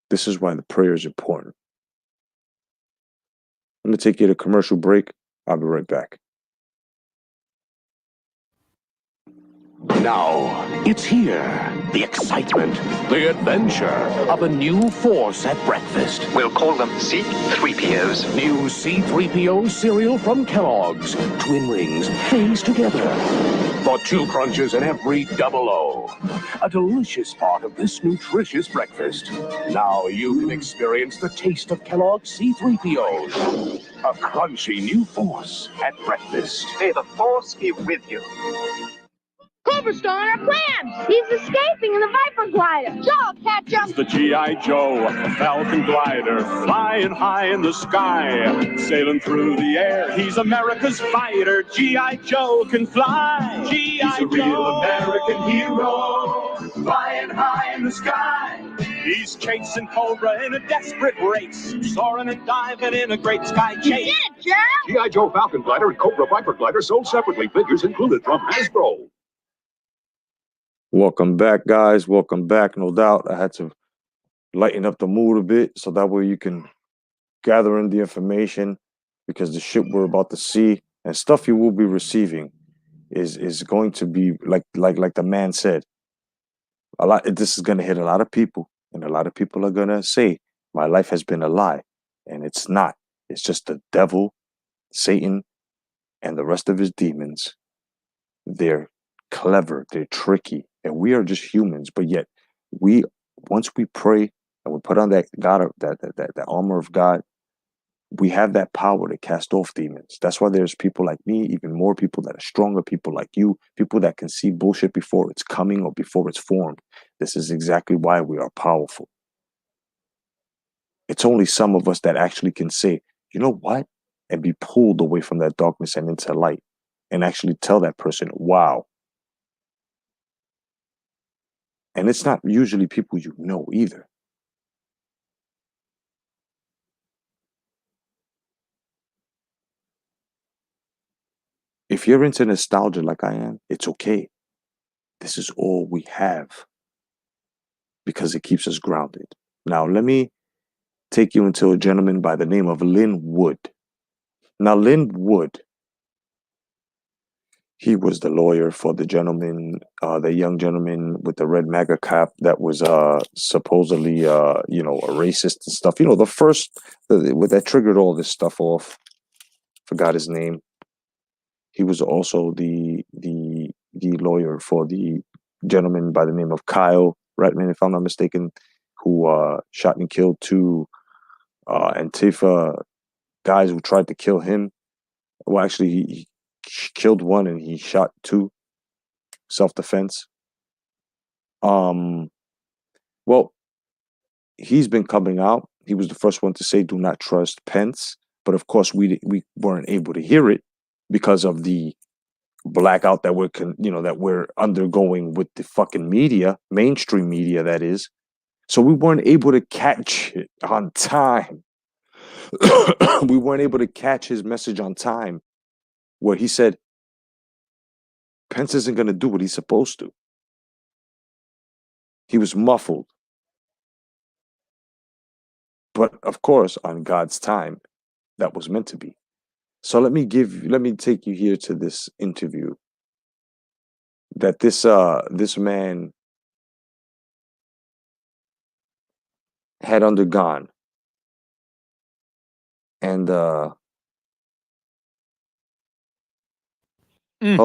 This is why the prayer is important. I'm going to take you to a commercial break. I'll be right back. Now, it's here. The excitement, the adventure of a new force at breakfast. We'll call them C-3POs. New C-3PO cereal from Kellogg's. Twin rings, things together. For 2 crunches in every double O. A delicious part of this nutritious breakfast. Now you can experience the taste of Kellogg's C-3POs. A crunchy new force at breakfast. May the Force be with you. Clover's still on our plans. He's escaping in the Viper glider. Joe, catch him. It's the G.I. Joe Falcon glider, flying high in the sky, sailing through the air. He's America's fighter. G.I. Joe can fly. G.I. He's a real American hero, flying high in the sky. He's chasing Cobra in a desperate race, soaring and diving in a great sky chase. You did it, Joe. G.I. Joe Falcon glider and Cobra Viper glider sold separately. Figures included from Hasbro. Welcome back, guys. Welcome back. No doubt I had to lighten up the mood a bit so that way you can gather in the information, because the shit we're about to see and stuff you will be receiving is going to be like the man said. This is going to hit a lot of people, and a lot of people are going to say my life has been a lie, and it's not. It's just the devil, Satan, and the rest of his demons. They're clever, they're tricky, and we are just humans. But yet, once we pray and we put on that armor of God, we have that power to cast off demons. That's why there's people like me, even more people that are stronger, people like you, people that can see bullshit before it's coming or before it's formed. This is exactly why we are powerful. It's only some of us that actually can say, you know what, and be pulled away from that darkness and into light, and actually tell that person, wow. And it's not usually people you know either. if you're into nostalgia like I am, it's okay. This is all we have because it keeps us grounded. Now, let me take you into a gentleman by the name of Lynn Wood. Now, Lynn Wood, he was the lawyer for the gentleman, the young gentleman with the red MAGA cap that was supposedly, a racist and stuff. The first that triggered all this stuff off. Forgot his name. He was also the lawyer for the gentleman by the name of Kyle Reitman, if I'm not mistaken, who shot and killed two Antifa guys who tried to kill him. Well, actually, he killed one and he shot two. Self-defense. Well, he's been coming out. He was the first one to say, "Do not trust Pence." But of course, we weren't able to hear it because of the blackout that we're undergoing with the fucking media, mainstream media, that is. So we weren't able to catch it on time. We weren't able to catch his message on time, where he said Pence isn't going to do what he's supposed to. He was muffled. But of course, on God's time, that was meant to be. So let me take you here to this interview that this man had undergone. And hold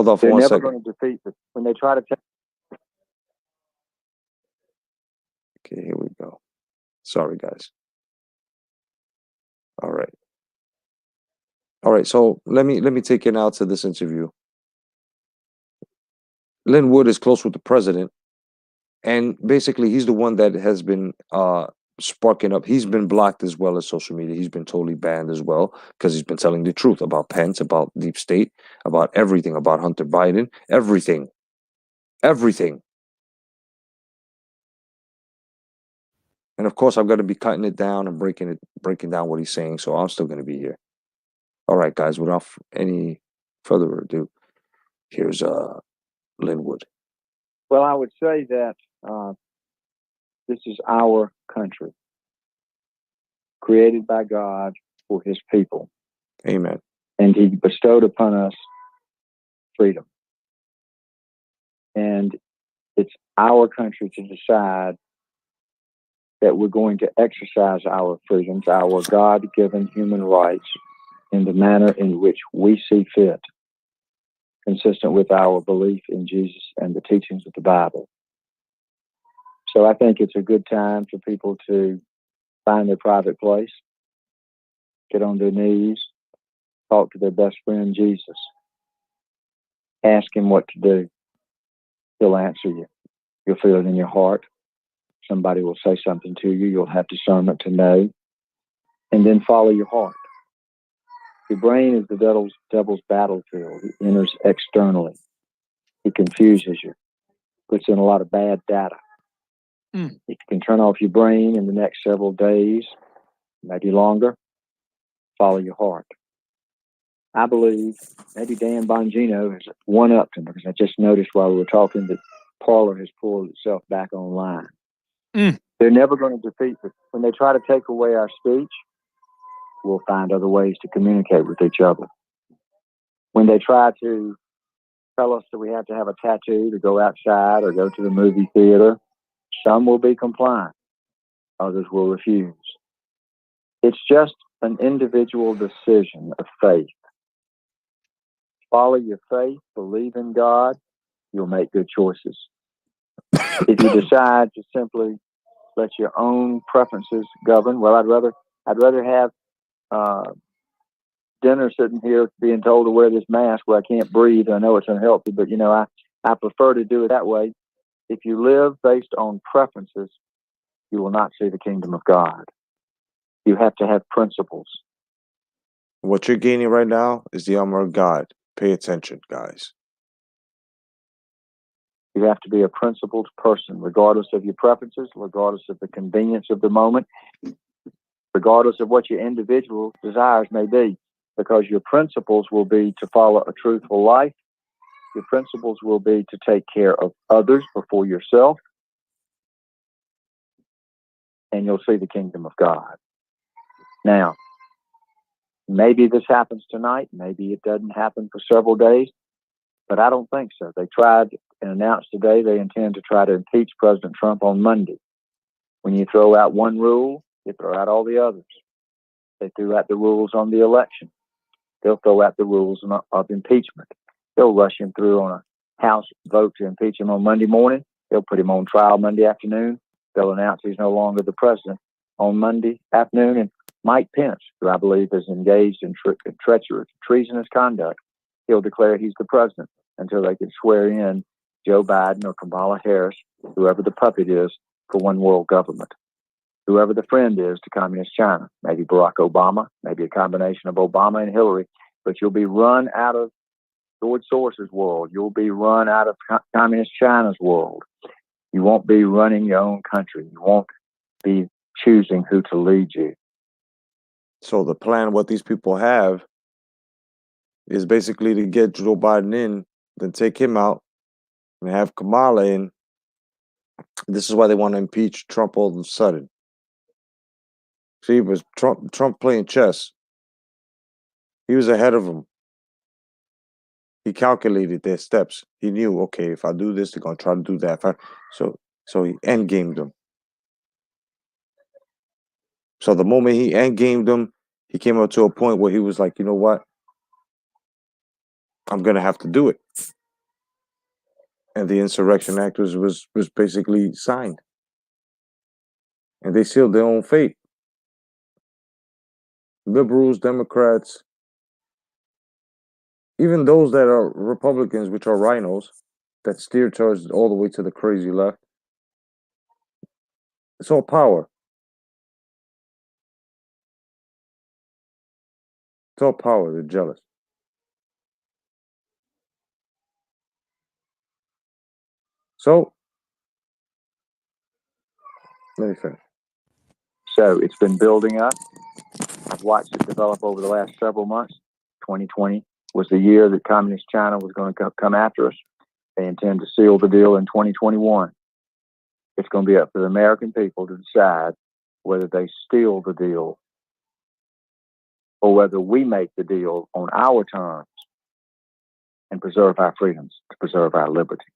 on for They're 1 never second. going to defeat us. When they try to take. Okay, here we go. Sorry, guys. All right. So let me take you now to this interview. Lynn Wood is close with the president, and basically he's the one that has been sparking up. He's been blocked as well as social media. He's been totally banned as well because he's been telling the truth about Pence, about deep state, about everything, about Hunter Biden, everything. And of course, I'm going to be cutting it down and breaking down what he's saying. So I'm still going to be here. All right, guys. Without any further ado, here's Lynn Wood. Well, I would say that this is our country, created by God for His people. Amen. And He bestowed upon us freedom. And it's our country to decide that we're going to exercise our freedoms, our God-given human rights, in the manner in which we see fit, consistent with our belief in Jesus and the teachings of the Bible. So I think it's a good time for people to find their private place, get on their knees, talk to their best friend, Jesus. Ask Him what to do. He'll answer you. You'll feel it in your heart. Somebody will say something to you. You'll have discernment to know. And then follow your heart. Your brain is the devil's battlefield. He enters externally. He confuses you, puts in a lot of bad data. If you can turn off your brain in the next several days, maybe longer, follow your heart. I believe maybe Dan Bongino has one-upped him, because I just noticed while we were talking that Parler has pulled itself back online. They're never going to defeat us. When they try to take away our speech, we'll find other ways to communicate with each other. When they try to tell us that we have to have a tattoo to go outside or go to the movie theater, some will be compliant, others will refuse. It's just an individual decision of faith. Follow your faith, believe in God, you'll make good choices. If you decide to simply let your own preferences govern, well, I'd rather have dinner sitting here being told to wear this mask where I can't breathe. I know it's unhealthy, but I prefer to do it that way. If you live based on preferences, you will not see the kingdom of God. You have to have principles. What you're gaining right now is the armor of God. Pay attention, guys. You have to be a principled person, regardless of your preferences, regardless of the convenience of the moment, regardless of what your individual desires may be. because your principles will be to follow a truthful life. Your principles will be to take care of others before yourself, and you'll see the kingdom of God. Now, maybe this happens tonight. Maybe it doesn't happen for several days, but I don't think so. They tried and announced today they intend to try to impeach President Trump on Monday. When you throw out one rule, you throw out all the others. They threw out the rules on the election. They'll throw out the rules of impeachment. They'll rush him through on a House vote to impeach him on Monday morning. They'll put him on trial Monday afternoon. They'll announce he's no longer the president on Monday afternoon. And Mike Pence, who I believe is engaged in treacherous, treasonous conduct, he'll declare he's the president until they can swear in Joe Biden or Kamala Harris, whoever the puppet is, for one world government. Whoever the friend is to communist China, maybe Barack Obama, maybe a combination of Obama and Hillary, but you'll be run out of George Soros's world. You'll be run out of communist China's world. You won't be running your own country. You won't be choosing who to lead you. So the plan, what these people have, is basically to get Joe Biden in, then take him out, and have Kamala in. This is why they want to impeach Trump all of a sudden. See, it was Trump playing chess. He was ahead of them. He calculated their steps. He knew, okay, if I do this, they're gonna try to do that. So he endgamed them. So the moment he endgamed them, he came up to a point where he was like, you know what? I'm gonna have to do it. And the Insurrection Act was basically signed. And they sealed their own fate. Liberals, Democrats, even those that are Republicans, which are rhinos, that steer towards all the way to the crazy left. It's all power. It's all power. They're jealous. So, let me finish. So it's been building up. I've watched it develop over the last several months. 2020 was the year that communist China was going to come after us. They intend to seal the deal in 2021. It's going to be up to the American people to decide whether they steal the deal or whether we make the deal on our terms and preserve our freedoms, to preserve our liberty.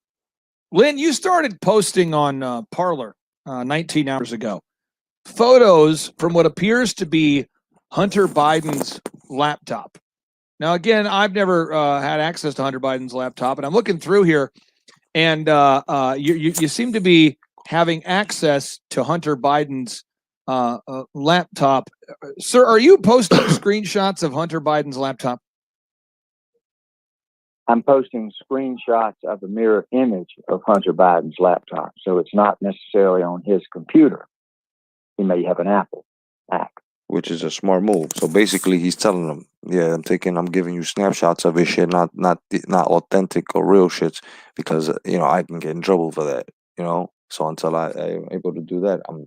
Lynn, you started posting on Parler 19 hours ago photos from what appears to be Hunter Biden's laptop. Now, again, I've never had access to Hunter Biden's laptop, and I'm looking through here, and you seem to be having access to Hunter Biden's laptop. Sir, are you posting screenshots of Hunter Biden's laptop? I'm posting screenshots of the mirror image of Hunter Biden's laptop, so it's not necessarily on his computer. He may have an Apple Mac. Which is a smart move. So basically, he's telling them, "Yeah, I'm giving you snapshots of his shit, not authentic or real shits, because I can get in trouble for that. So until I'm able to do that, I'm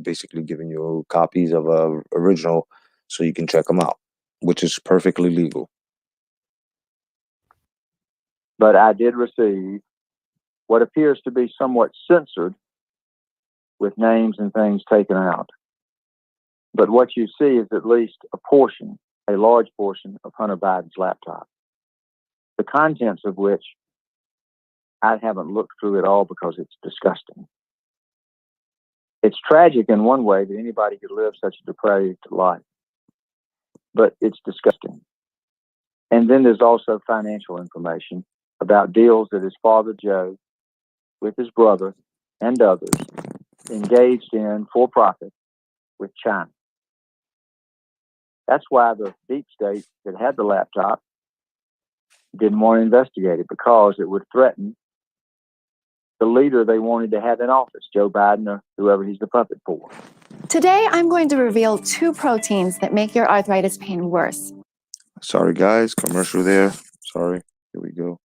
basically giving you copies of a original, so you can check them out, which is perfectly legal." But I did receive what appears to be somewhat censored, with names and things taken out. But what you see is at least a large portion of Hunter Biden's laptop, the contents of which I haven't looked through at all because it's disgusting. It's tragic in one way that anybody could live such a depraved life, but it's disgusting. And then there's also financial information about deals that his father Joe, with his brother and others, engaged in for profit with China. That's why the deep state that had the laptop didn't want to investigate it, because it would threaten the leader they wanted to have in office, Joe Biden or whoever he's the puppet for. Today, I'm going to reveal 2 proteins that make your arthritis pain worse. Sorry, guys. Commercial there. Sorry. Here we go.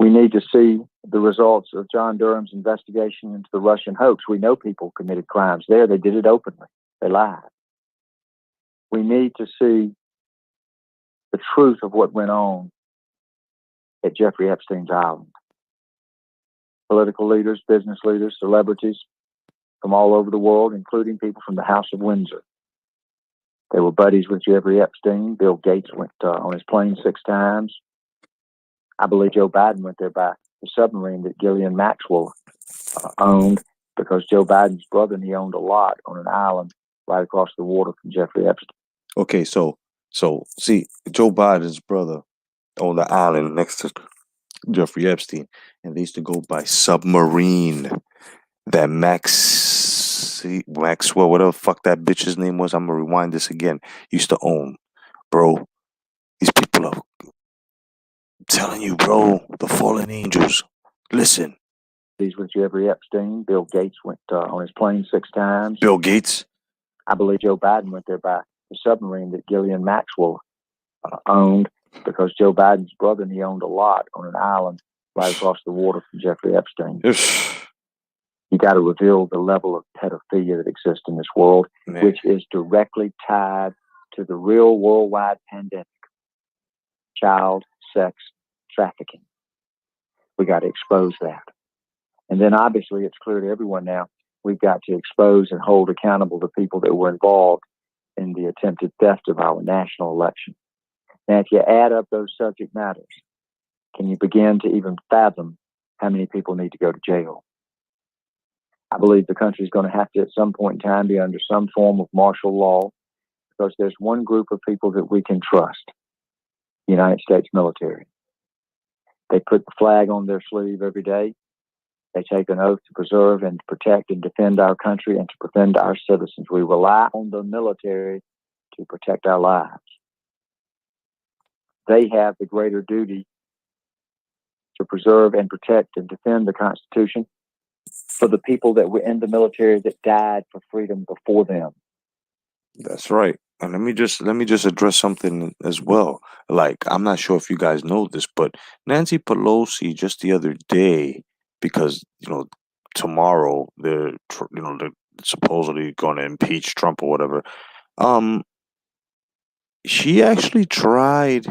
We need to see the results of John Durham's investigation into the Russian hoax. We know people committed crimes there. They did it openly. They lied. We need to see the truth of what went on at Jeffrey Epstein's island. Political leaders, business leaders, celebrities from all over the world, including people from the House of Windsor. They were buddies with Jeffrey Epstein. Bill Gates went on his plane 6 times. I believe Joe Biden went there by the submarine that Ghislaine Maxwell owned, because Joe Biden's brother, and he owned a lot on an island right across the water from Jeffrey Epstein. Okay, so see, Joe Biden's brother owned the island next to Jeffrey Epstein, and they used to go by submarine. That Maxwell, whatever the fuck that bitch's name was, I'm gonna rewind this again, used to own, bro. These people are, I'm telling you, bro, the fallen angels. Listen. He's with Jeffrey Epstein. Bill Gates went on his plane 6 times. Bill Gates? I believe Joe Biden went there by the submarine that Ghislaine Maxwell owned, because Joe Biden's brother, and he owned a lot on an island right across the water from Jeffrey Epstein. You got to reveal the level of pedophilia that exists in this world, Man. which is directly tied to the real worldwide pandemic: child sex trafficking. We got to expose that. And then obviously it's clear to everyone now, we've got to expose and hold accountable the people that were involved in the attempted theft of our national election. Now, if you add up those subject matters, can you begin to even fathom how many people need to go to jail? I believe the country is going to have to, at some point in time, be under some form of martial law, because there's one group of people that we can trust: the United States military. They put the flag on their sleeve every day. They take an oath to preserve and protect and defend our country and to defend our citizens. We rely on the military to protect our lives. They have the greater duty to preserve and protect and defend the Constitution for the people that were in the military that died for freedom before them. That's right. And let me just address something as well. Like, I'm not sure if you guys know this, but Nancy Pelosi just the other day, because tomorrow they're supposedly going to impeach Trump or whatever. She actually tried.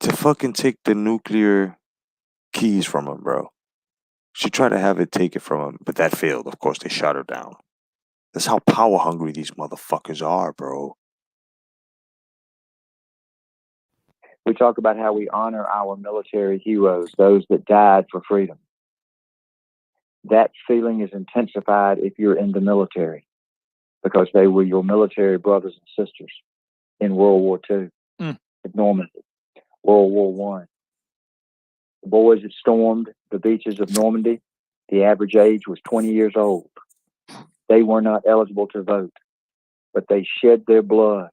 To fucking take the nuclear keys from him, bro. She tried to have it taken from him, but that failed. Of course, they shot her down. That's how power hungry these motherfuckers are, bro. We talk about how we honor our military heroes, those that died for freedom. That feeling is intensified if you're in the military, because they were your military brothers and sisters in World War II, at Normandy, World War I. The boys that stormed the beaches of Normandy, the average age was 20 years old. They were not eligible to vote, but they shed their blood.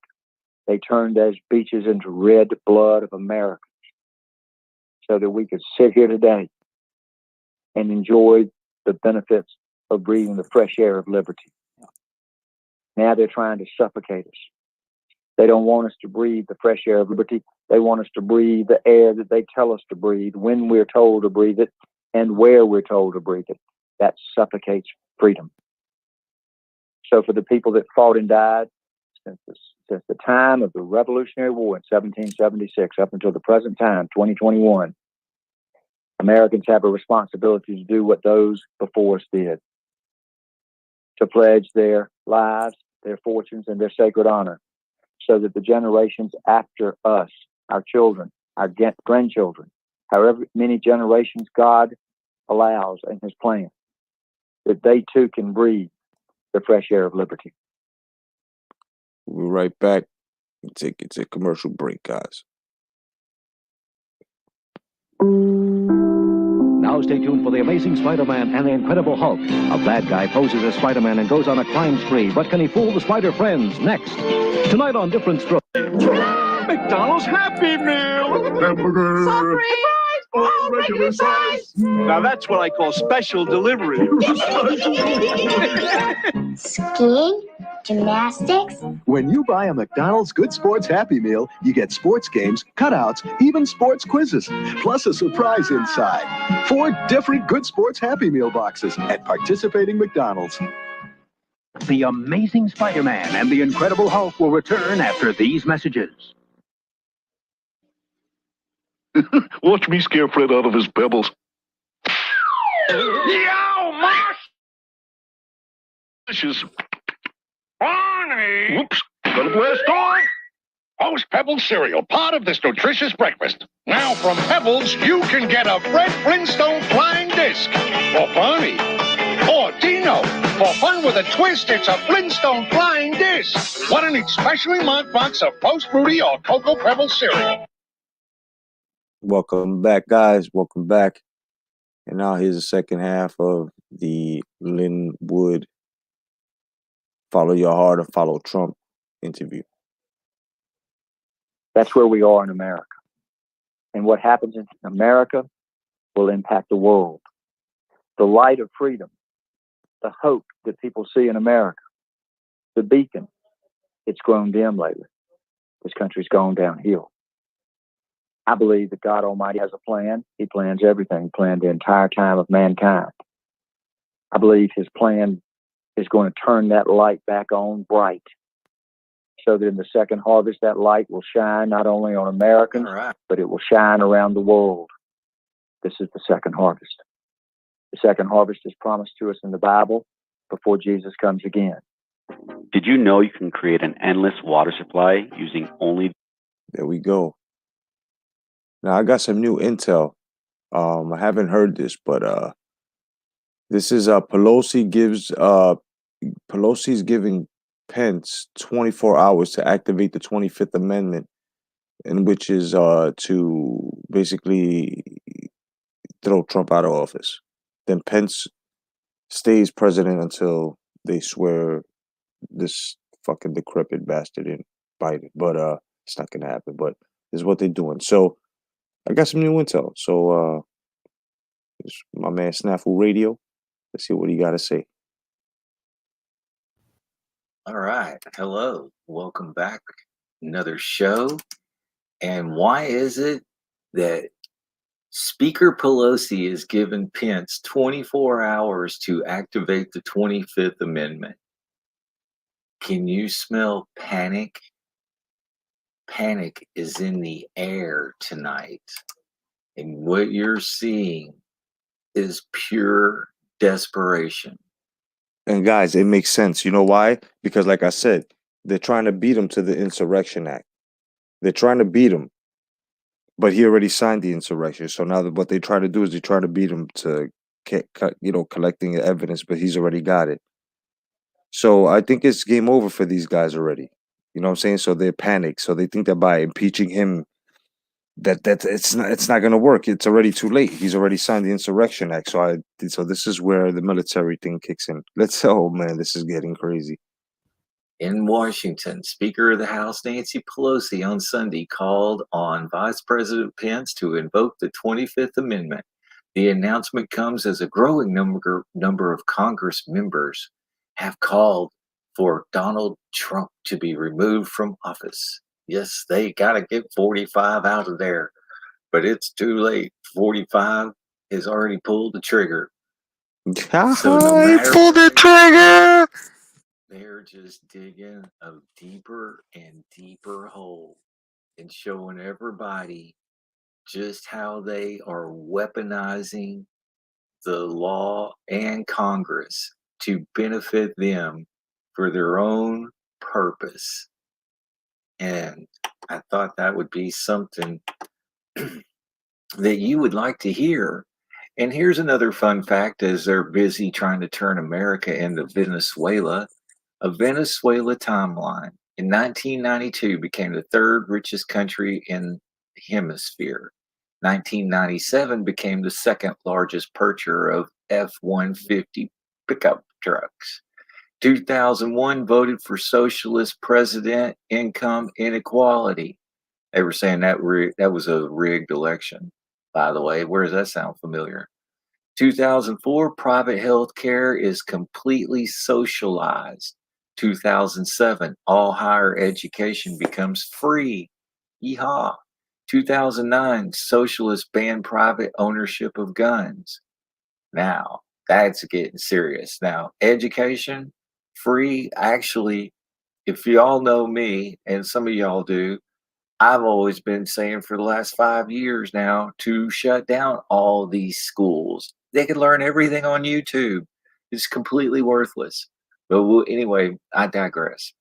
They turned those beaches into red blood of Americans, so that we could sit here today and enjoy the benefits of breathing the fresh air of liberty. Now they're trying to suffocate us. They don't want us to breathe the fresh air of liberty. They want us to breathe the air that they tell us to breathe, when we're told to breathe it, and where we're told to breathe it. That suffocates freedom. So for the people that fought and died since the time of the Revolutionary War in 1776 up until the present time, 2021, Americans have a responsibility to do what those before us did: to pledge their lives, their fortunes, and their sacred honor, so that the generations after us, our children, our grandchildren, however many generations God allows in his plan, that they too can breathe the fresh air of liberty. We'll be right back. It's a commercial break, guys. Now stay tuned for The Amazing Spider-Man and the Incredible Hulk. A bad guy poses as Spider-Man and goes on a crime spree, but can he fool the Spider Friends? Next. Tonight on Different Strokes. McDonald's Happy Meal. Hamburger. Suffering! Oh, regular size. Now that's what I call special delivery. Skiing? Gymnastics? When you buy a McDonald's Good Sports Happy Meal, you get sports games, cutouts, even sports quizzes, plus a surprise inside. 4 different Good Sports Happy Meal boxes at participating McDonald's. The Amazing Spider-Man and the Incredible Hulk will return after these messages. Watch me scare Fred out of his pebbles. Yo, Marsh! Delicious. Barney! Whoops. Got a blast on. Post Pebbles cereal, part of this nutritious breakfast. Now from Pebbles, you can get a Fred Flintstone flying disc. For Barney. Or Dino. For fun with a twist, it's a Flintstone flying disc. What an specially marked box of Post Fruity or Cocoa Pebbles cereal. Welcome back, guys. Welcome back. And now here's the second half of the Linwood Follow Your Heart or Follow Trump interview. That's where we are in America. And what happens in America will impact the world. The light of freedom, the hope that people see in America, the beacon, it's grown dim lately. This country's gone downhill. I believe that God Almighty has a plan. He plans everything, planned the entire time of mankind. I believe his plan is going to turn that light back on bright so that in the second harvest, that light will shine not only on Americans, but it will shine around the world. This is the second harvest. The second harvest is promised to us in the Bible before Jesus comes again. Did you know you can create an endless water supply using only... There we go. Now, I got some new intel. I haven't heard this, but this is Pelosi's giving Pence 24 hours to activate the 25th Amendment, and which is to basically throw Trump out of office. Then Pence stays president until they swear this fucking decrepit bastard in Biden. But it's not gonna happen. But this is what they're doing. So I got some new intel. So it's my man Snafu Radio. Let's see what he got to say. All right. Hello. Welcome back. Another show. And why is it that Speaker Pelosi is giving Pence 24 hours to activate the 25th Amendment? Can you smell panic? Panic is in the air tonight. And what you're seeing is pure desperation. And guys, it makes sense. You know why? Because like I said, they're trying to beat him to the Insurrection Act. They're trying to beat him, but he already signed the insurrection. So now what they try to do is they try to beat him to, collecting evidence, but he's already got it. So I think it's game over for these guys already. You know what I'm saying? So they're panicked. So they think that by impeaching him, that it's not going to work. It's already too late. He's already signed the Insurrection Act. So this is where the military thing kicks in. Oh man, this is getting crazy. In Washington, Speaker of the House Nancy Pelosi on Sunday called on Vice President Pence to invoke the 25th Amendment. The announcement comes as a growing number of Congress members have called for Donald Trump to be removed from office. Yes, they got to get 45 out of there, but it's too late. 45 has already pulled the trigger. So no matter pulled the trigger. They're just digging a deeper and deeper hole and showing everybody just how they are weaponizing the law and Congress to benefit them for their own purpose. And I thought that would be something that you would like to hear. And here's another fun fact as they're busy trying to turn America into Venezuela. A Venezuela timeline in 1992 became the third richest country in the hemisphere. 1997 became the second largest purchaser of F-150 pickup trucks. 2001 voted for socialist president income inequality. They were saying that was a rigged election, by the way. Where does that sound familiar? 2004, private health care is completely socialized. 2007, all higher education becomes free. Yeehaw. 2009, socialists ban private ownership of guns. Now, that's getting serious. Now, education, free. Actually, if y'all know me, and some of y'all do, I've always been saying for the last 5 years now to shut down all these schools. They could learn everything on YouTube. It's completely worthless. But anyway, I digress.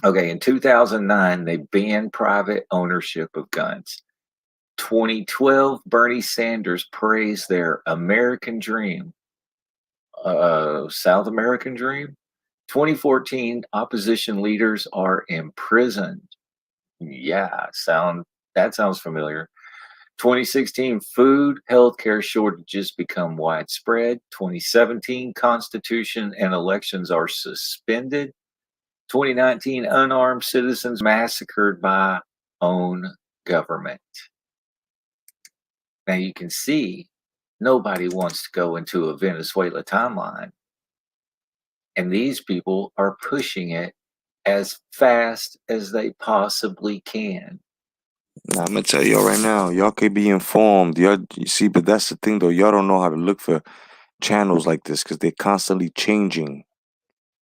Okay, in 2009, they banned private ownership of guns. 2012, Bernie Sanders praised their American dream. South American dream? 2014, opposition leaders are imprisoned. Yeah, that sounds familiar. 2016, food, healthcare shortages become widespread. 2017, Constitution and elections are suspended. 2019, unarmed citizens massacred by own government. Now you can see nobody wants to go into a Venezuela timeline. And these people are pushing it as fast as they possibly can. Now, I'm gonna tell y'all right now, y'all could be informed. Y'all, you see, but that's the thing though. Y'all don't know how to look for channels like this because they're constantly changing.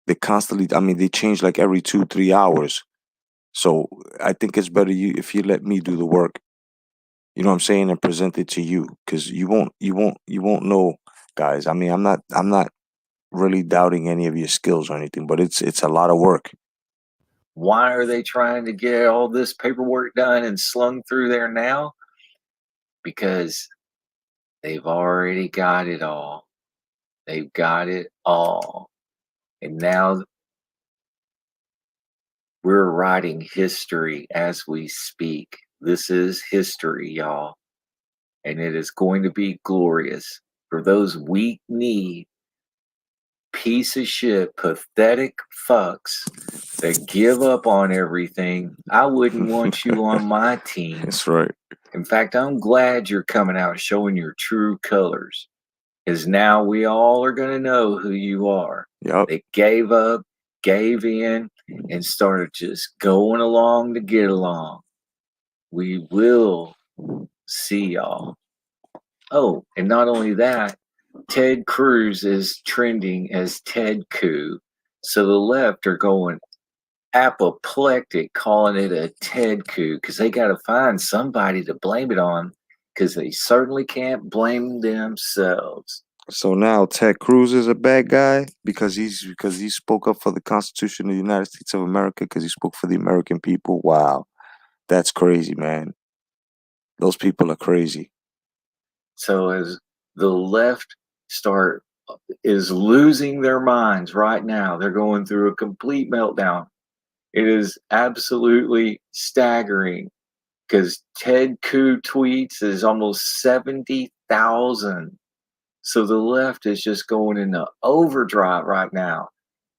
I mean, they change like every 2-3 hours. So I think it's better if you let me do the work. You know what I'm saying, and present it to you because you won't know, guys. I mean, I'm not really doubting any of your skills or anything, but it's a lot of work. Why are they trying to get all this paperwork done and slung through there now? Because they've already got it all. They've got it all. And now we're writing history as we speak. This is history, y'all. And it is going to be glorious. For those weak-kneed, piece of shit, pathetic fucks that give up on everything, I wouldn't want you on my team. That's right. In fact, I'm glad you're coming out showing your true colors. Because now we all are going to know who you are. Yep. They gave up, gave in, and started just going along to get along. We will see y'all. Oh, and not only that, Ted Cruz is trending as Ted Coup. So the left are going apoplectic, calling it a Ted Coup, because they got to find somebody to blame it on, because they certainly can't blame themselves. So now Ted Cruz is a bad guy because he spoke up for the Constitution of the United States of America, because he spoke for the American people. Wow, that's crazy, man. Those people are crazy. So as the left is losing their minds right now, they're going through a complete meltdown. It is absolutely staggering because Ted Coup tweets is almost 70,000. So the left is just going into overdrive right now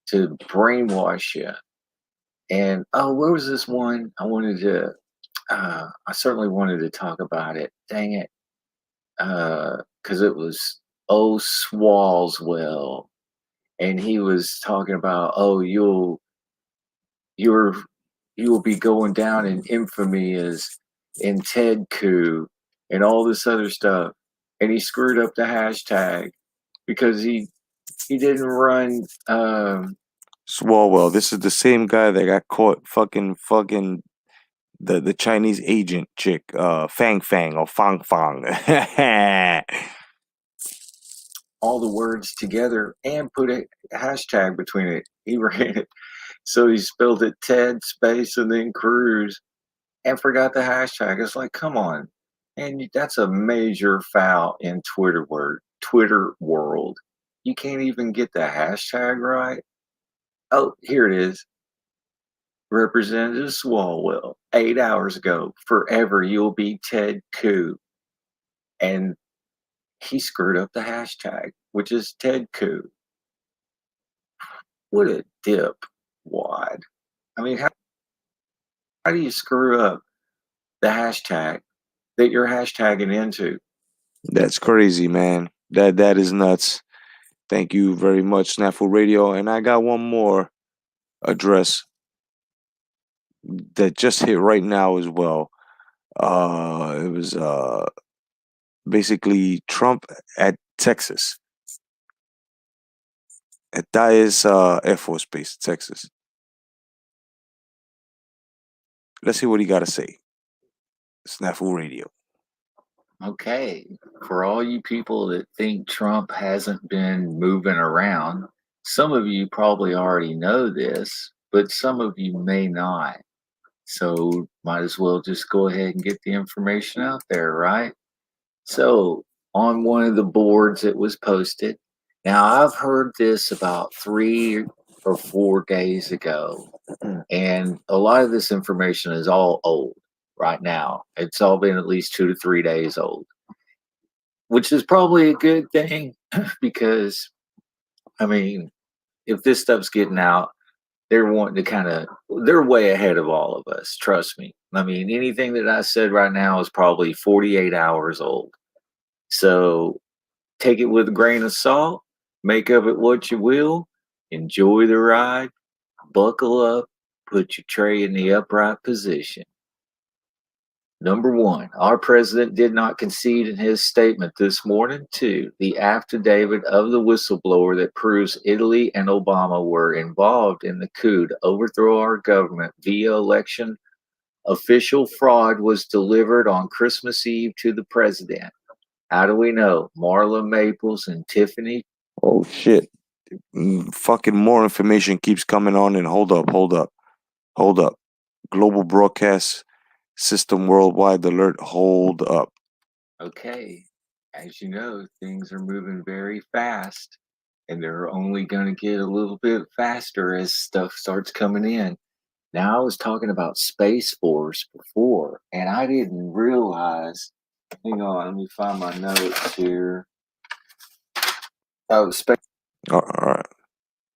to brainwash you. And where was this one? I certainly wanted to talk about it. Dang it. Because it was Swalswell, and he was talking about, you will be going down in infamy as in Ted Coup and all this other stuff, and he screwed up the hashtag because he didn't run. Swalwell, this is the same guy that got caught fucking the Chinese agent chick, Fang Fang or Fang Fang. All the words together and put a hashtag between it. He ran it. So he spelled it Ted space and then Cruz and forgot the hashtag. It's like, come on. And that's a major foul in Twitter world. You can't even get the hashtag right. Oh, here it is. Representative Swalwell, 8 hours ago, forever you'll be Ted Coup. And he screwed up the hashtag, which is Ted Coup. What a dip wad. I mean, how do you screw up the hashtag that you're hashtagging into? That's crazy, man. That is nuts. Thank you very much, Snafu Radio. And I got one more address that just hit right now as well. It was basically Trump at Texas, at Dyess Air Force Base, Texas. Let's hear what he got to say. Snafu Radio. Okay, for all you people that think Trump hasn't been moving around, some of you probably already know this, but some of you may not. So might as well just go ahead and get the information out there, right? So on one of the boards it was posted. Now I've heard this about 3 or 4 days ago, and a lot of this information is all old right now. It's all been at least 2 to 3 days old, which is probably a good thing because, I mean, if this stuff's getting out, they're wanting to they're way ahead of all of us. Trust me. I mean, anything that I said right now is probably 48 hours old. So take it with a grain of salt, make of it what you will, enjoy the ride, buckle up, put your tray in the upright position. Number one, our president did not concede in his statement this morning. 2, the affidavit of the whistleblower that proves Italy and Obama were involved in the coup to overthrow our government via election official fraud was delivered on Christmas Eve to the president. How do we know? Marla Maples and Tiffany. Oh, shit. Fucking more information keeps coming on, and hold up. Global broadcast system worldwide alert. Hold up. Okay, as you know, things are moving very fast, and they're only going to get a little bit faster as stuff starts coming in. Now, I was talking about Space Force before, and I didn't realize. Hang on, let me find my notes here. Oh, Space. All right.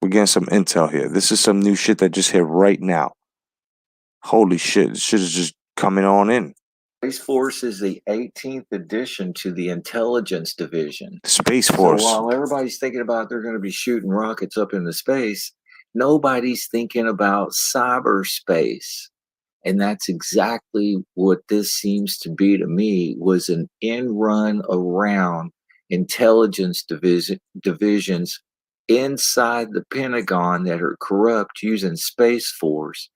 We're getting some intel here. This is some new shit that just hit right now. Holy shit. This shit is just coming on in. Space Force is the 18th addition to the Intelligence Division. Space Force. So while everybody's thinking about they're going to be shooting rockets up into space, nobody's thinking about cyberspace. And that's exactly what this seems to be to me, was an end run around intelligence divisions inside the Pentagon that are corrupt, using Space Force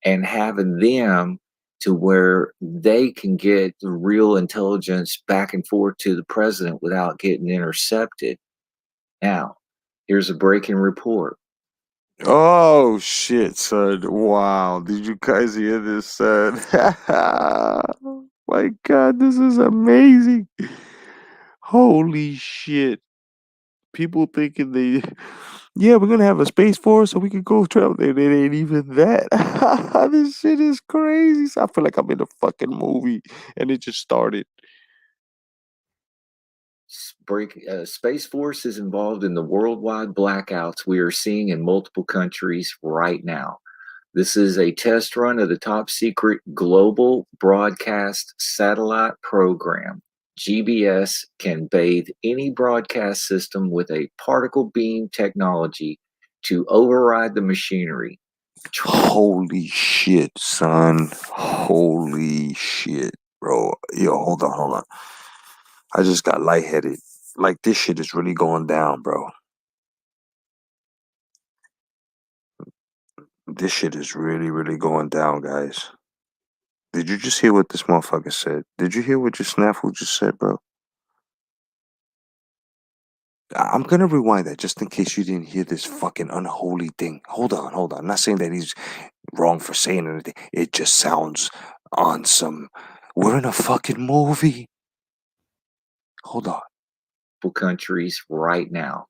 and having them to where they can get the real intelligence back and forth to the president without getting intercepted. Now, here's a breaking report. Oh shit, son. Wow. Did you guys hear this, son? My God, this is amazing. Holy shit. People thinking yeah, we're gonna have a space force so we can go travel. It ain't even that. This shit is crazy. I feel like I'm in a fucking movie and it just started. Space Force is involved in the worldwide blackouts we are seeing in multiple countries right now. This is a test run of the top secret global broadcast satellite program. GBS can bathe any broadcast system with a particle beam technology to override the machinery. Holy shit, son. Holy shit, bro. Yo, hold on. I just got lightheaded. Like, this shit is really going down, bro. This shit is really, really going down, guys. Did you just hear what this motherfucker said? Did you hear what your snafu just said, bro? I'm gonna rewind that just in case you didn't hear this fucking unholy thing. Hold on. I'm not saying that he's wrong for saying anything. It just sounds on some. We're in a fucking movie. Hold on. Countries right now.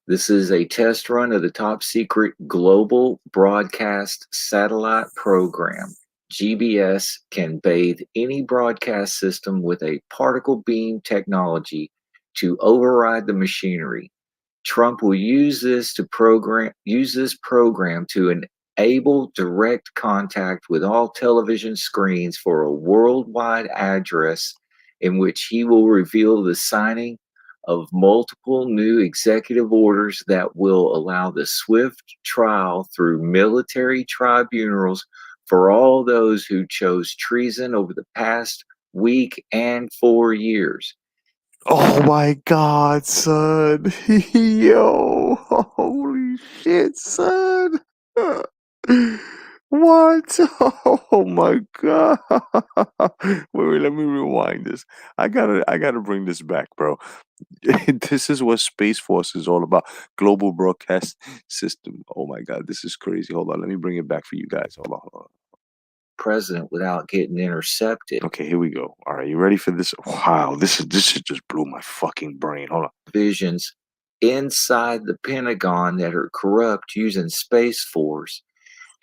This is a test run of the top secret global broadcast satellite program. GBS can bathe any broadcast system with a particle beam technology to override the machinery. Trump will use this program to enable direct contact with all television screens for a worldwide address in which he will reveal the signing of multiple new executive orders that will allow the swift trial through military tribunals for all those who chose treason over the past week and 4 years. Oh my God, son. Yo, holy shit, son. What? Oh my God. Wait, let me rewind this. I gotta bring this back, bro. This is what Space Force is all about. Global broadcast system. Oh my God, this is crazy. Hold on, let me bring it back for you guys. Hold on. President without getting intercepted. Okay, here we go. All right, you ready for this? Wow, this shit just blew my fucking brain. Hold on. Visions inside the Pentagon that are corrupt using Space Force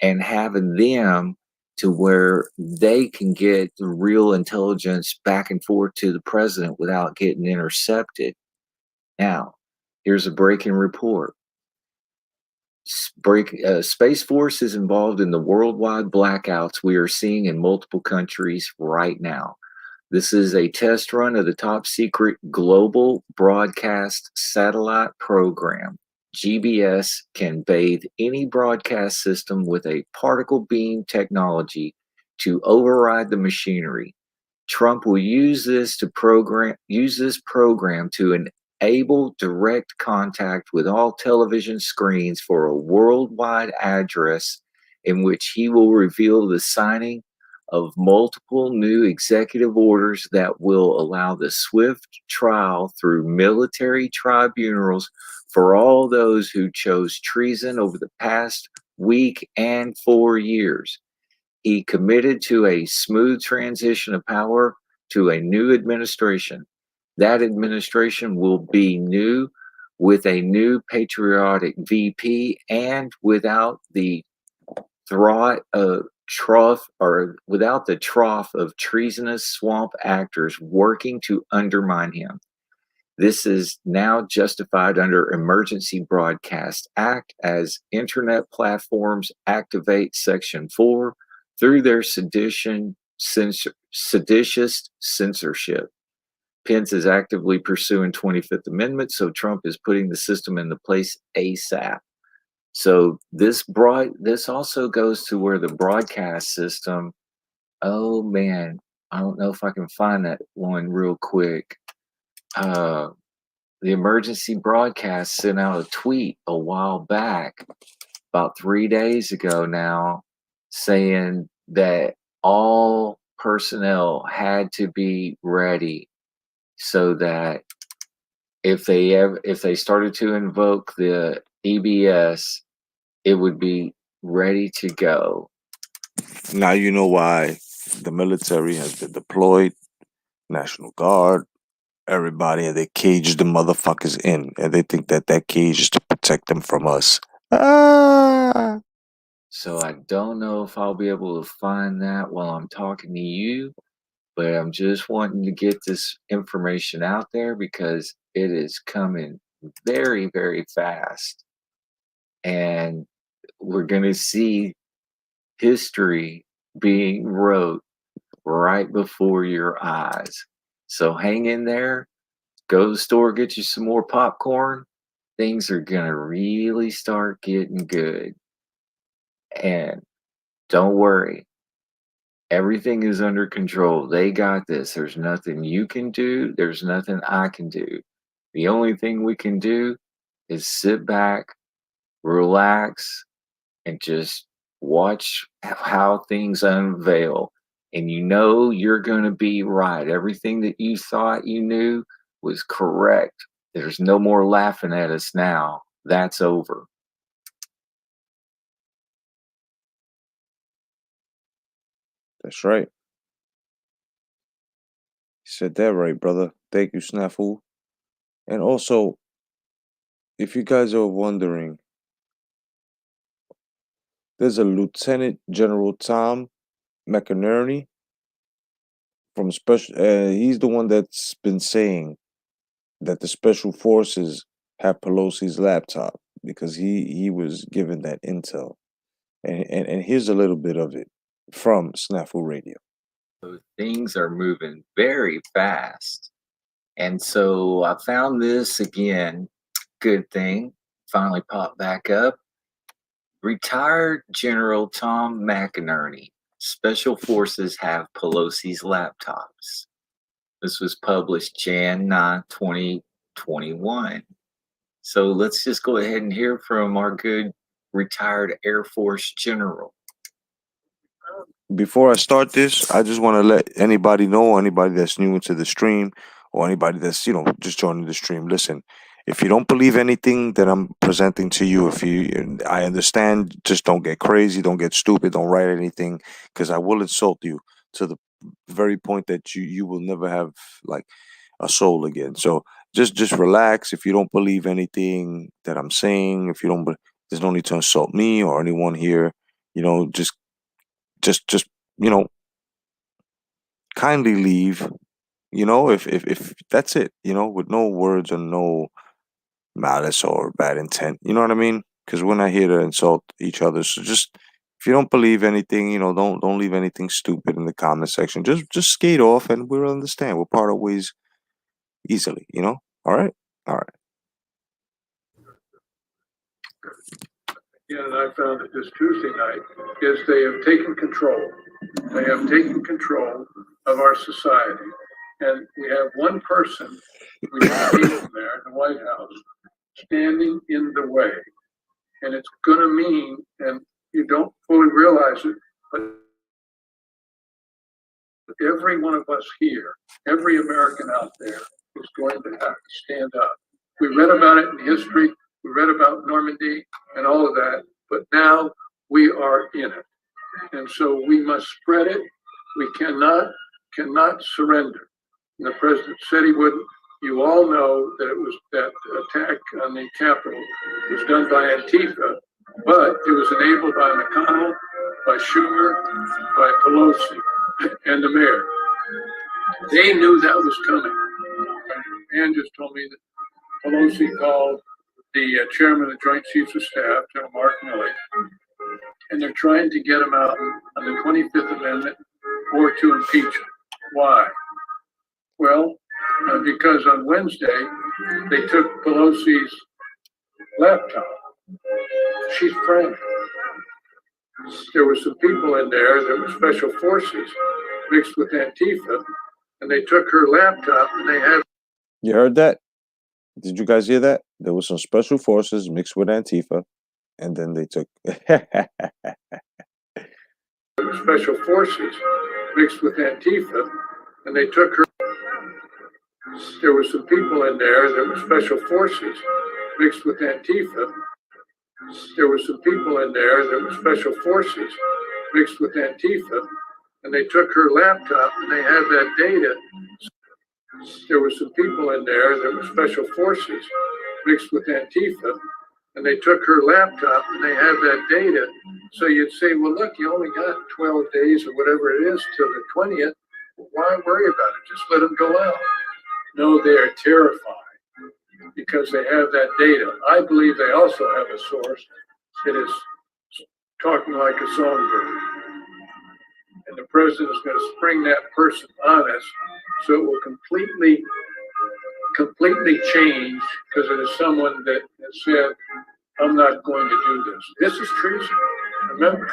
and having them to where they can get the real intelligence back and forth to the president without getting intercepted. Now, here's a breaking report. Space Force is involved in the worldwide blackouts we are seeing in multiple countries right now. This is a test run of the top secret global broadcast satellite program. GBS can bathe any broadcast system with a particle beam technology to override the machinery. Trump will use this program to enable direct contact with all television screens for a worldwide address in which he will reveal the signing of multiple new executive orders that will allow the swift trial through military tribunals for all those who chose treason over the past week and 4 years. He committed to a smooth transition of power to a new administration. That administration will be new, with a new patriotic VP and without the trough of treasonous swamp actors working to undermine him. This is now justified under Emergency Broadcast Act as internet platforms activate Section 4 through their seditious censorship. Pence is actively pursuing 25th Amendment, so Trump is putting the system into place ASAP. So this also goes to where the broadcast system, oh man, I don't know if I can find that one real quick. The emergency broadcast sent out a tweet a while back, about 3 days ago now, saying that all personnel had to be ready so that if they started to invoke the EBS, it would be ready to go. Now you know why the military has been deployed, National Guard, everybody, and they cage the motherfuckers in, and they think that cage is to protect them from us. Ah! So I don't know if I'll be able to find that while I'm talking to you, but I'm just wanting to get this information out there because it is coming very, very fast. And we're going to see history being wrote right before your eyes. So hang in there, go to the store, get you some more popcorn. Things are going to really start getting good. And don't worry, everything is under control. They got this. There's nothing you can do. There's nothing I can do. The only thing we can do is sit back, relax, and just watch how things unveil. And you know you're going to be right. Everything that you thought you knew was correct. There's no more laughing at us now. That's over. That's right. You said that right, brother. Thank you, Snafu. And also, if you guys are wondering, there's a Lieutenant General Tom McInerney from special. He's the one that's been saying that the special forces have Pelosi's laptop because he was given that intel. And here's a little bit of it from Snafu Radio. So things are moving very fast. And so I found this again, good thing, finally popped back up. Retired General Tom McInerney, Special Forces have Pelosi's laptops. This was published Jan 9, 2021. So let's just go ahead and hear from our good retired Air Force General. Before I start this, I just want to let anybody know, anybody that's new into the stream, or anybody that's, just joining the stream, listen, if you don't believe anything that I'm presenting to you, I understand, just don't get crazy, don't get stupid, don't write anything, because I will insult you to the very point that you will never have like a soul again. So just relax. If you don't believe anything that I'm saying, if you don't, there's no need to insult me or anyone here. Just kindly leave. If that's it. With no words or no malice or bad intent. You know what I mean? Because we're not here to insult each other. So just if you don't believe anything, don't leave anything stupid in the comment section. Just skate off, and we'll understand. We'll part our ways easily. All right, all right. And I found that this Tuesday night is they have taken control. They have taken control of our society. And we have one person, we have there in the White House, standing in the way. And it's going to mean, and you don't fully realize it, but every one of us here, every American out there is going to have to stand up. We read about it in history. We read about Normandy and all of that, but now we are in it. And so we must spread it. We cannot surrender. And the president said he wouldn't. You all know that it was that attack on the Capitol was done by Antifa, but it was enabled by McConnell, by Schumer, by Pelosi, and the mayor. They knew that was coming. Ann just told me that Pelosi called the chairman of the Joint Chiefs of Staff, General Mark Milley, and they're trying to get him out on the 25th Amendment or to impeach him. Why? Well, because on Wednesday, they took Pelosi's laptop. She's frantic. There were some people in there that were special forces mixed with Antifa, and they took her laptop and they had... You heard that? Did you guys hear that? There was some special forces mixed with Antifa, and then they took... There were special forces mixed with Antifa, and they took her... There were some people in there that were special forces mixed with Antifa. There were some people in there that were special forces mixed with Antifa, and they took her laptop and they had that data. There were some people in there that were special forces mixed with Antifa, and they took her laptop and they had that data. So you'd say, well, look, you only got 12 days or whatever it is till the 20th. Why worry about it? Just let them go out. No, they are terrified because they have that data. I believe they also have a source that is talking like a songbird. And the president is going to spring that person on us, so it will completely change because it is someone that said, I'm not going to do this. This is treason. Remember,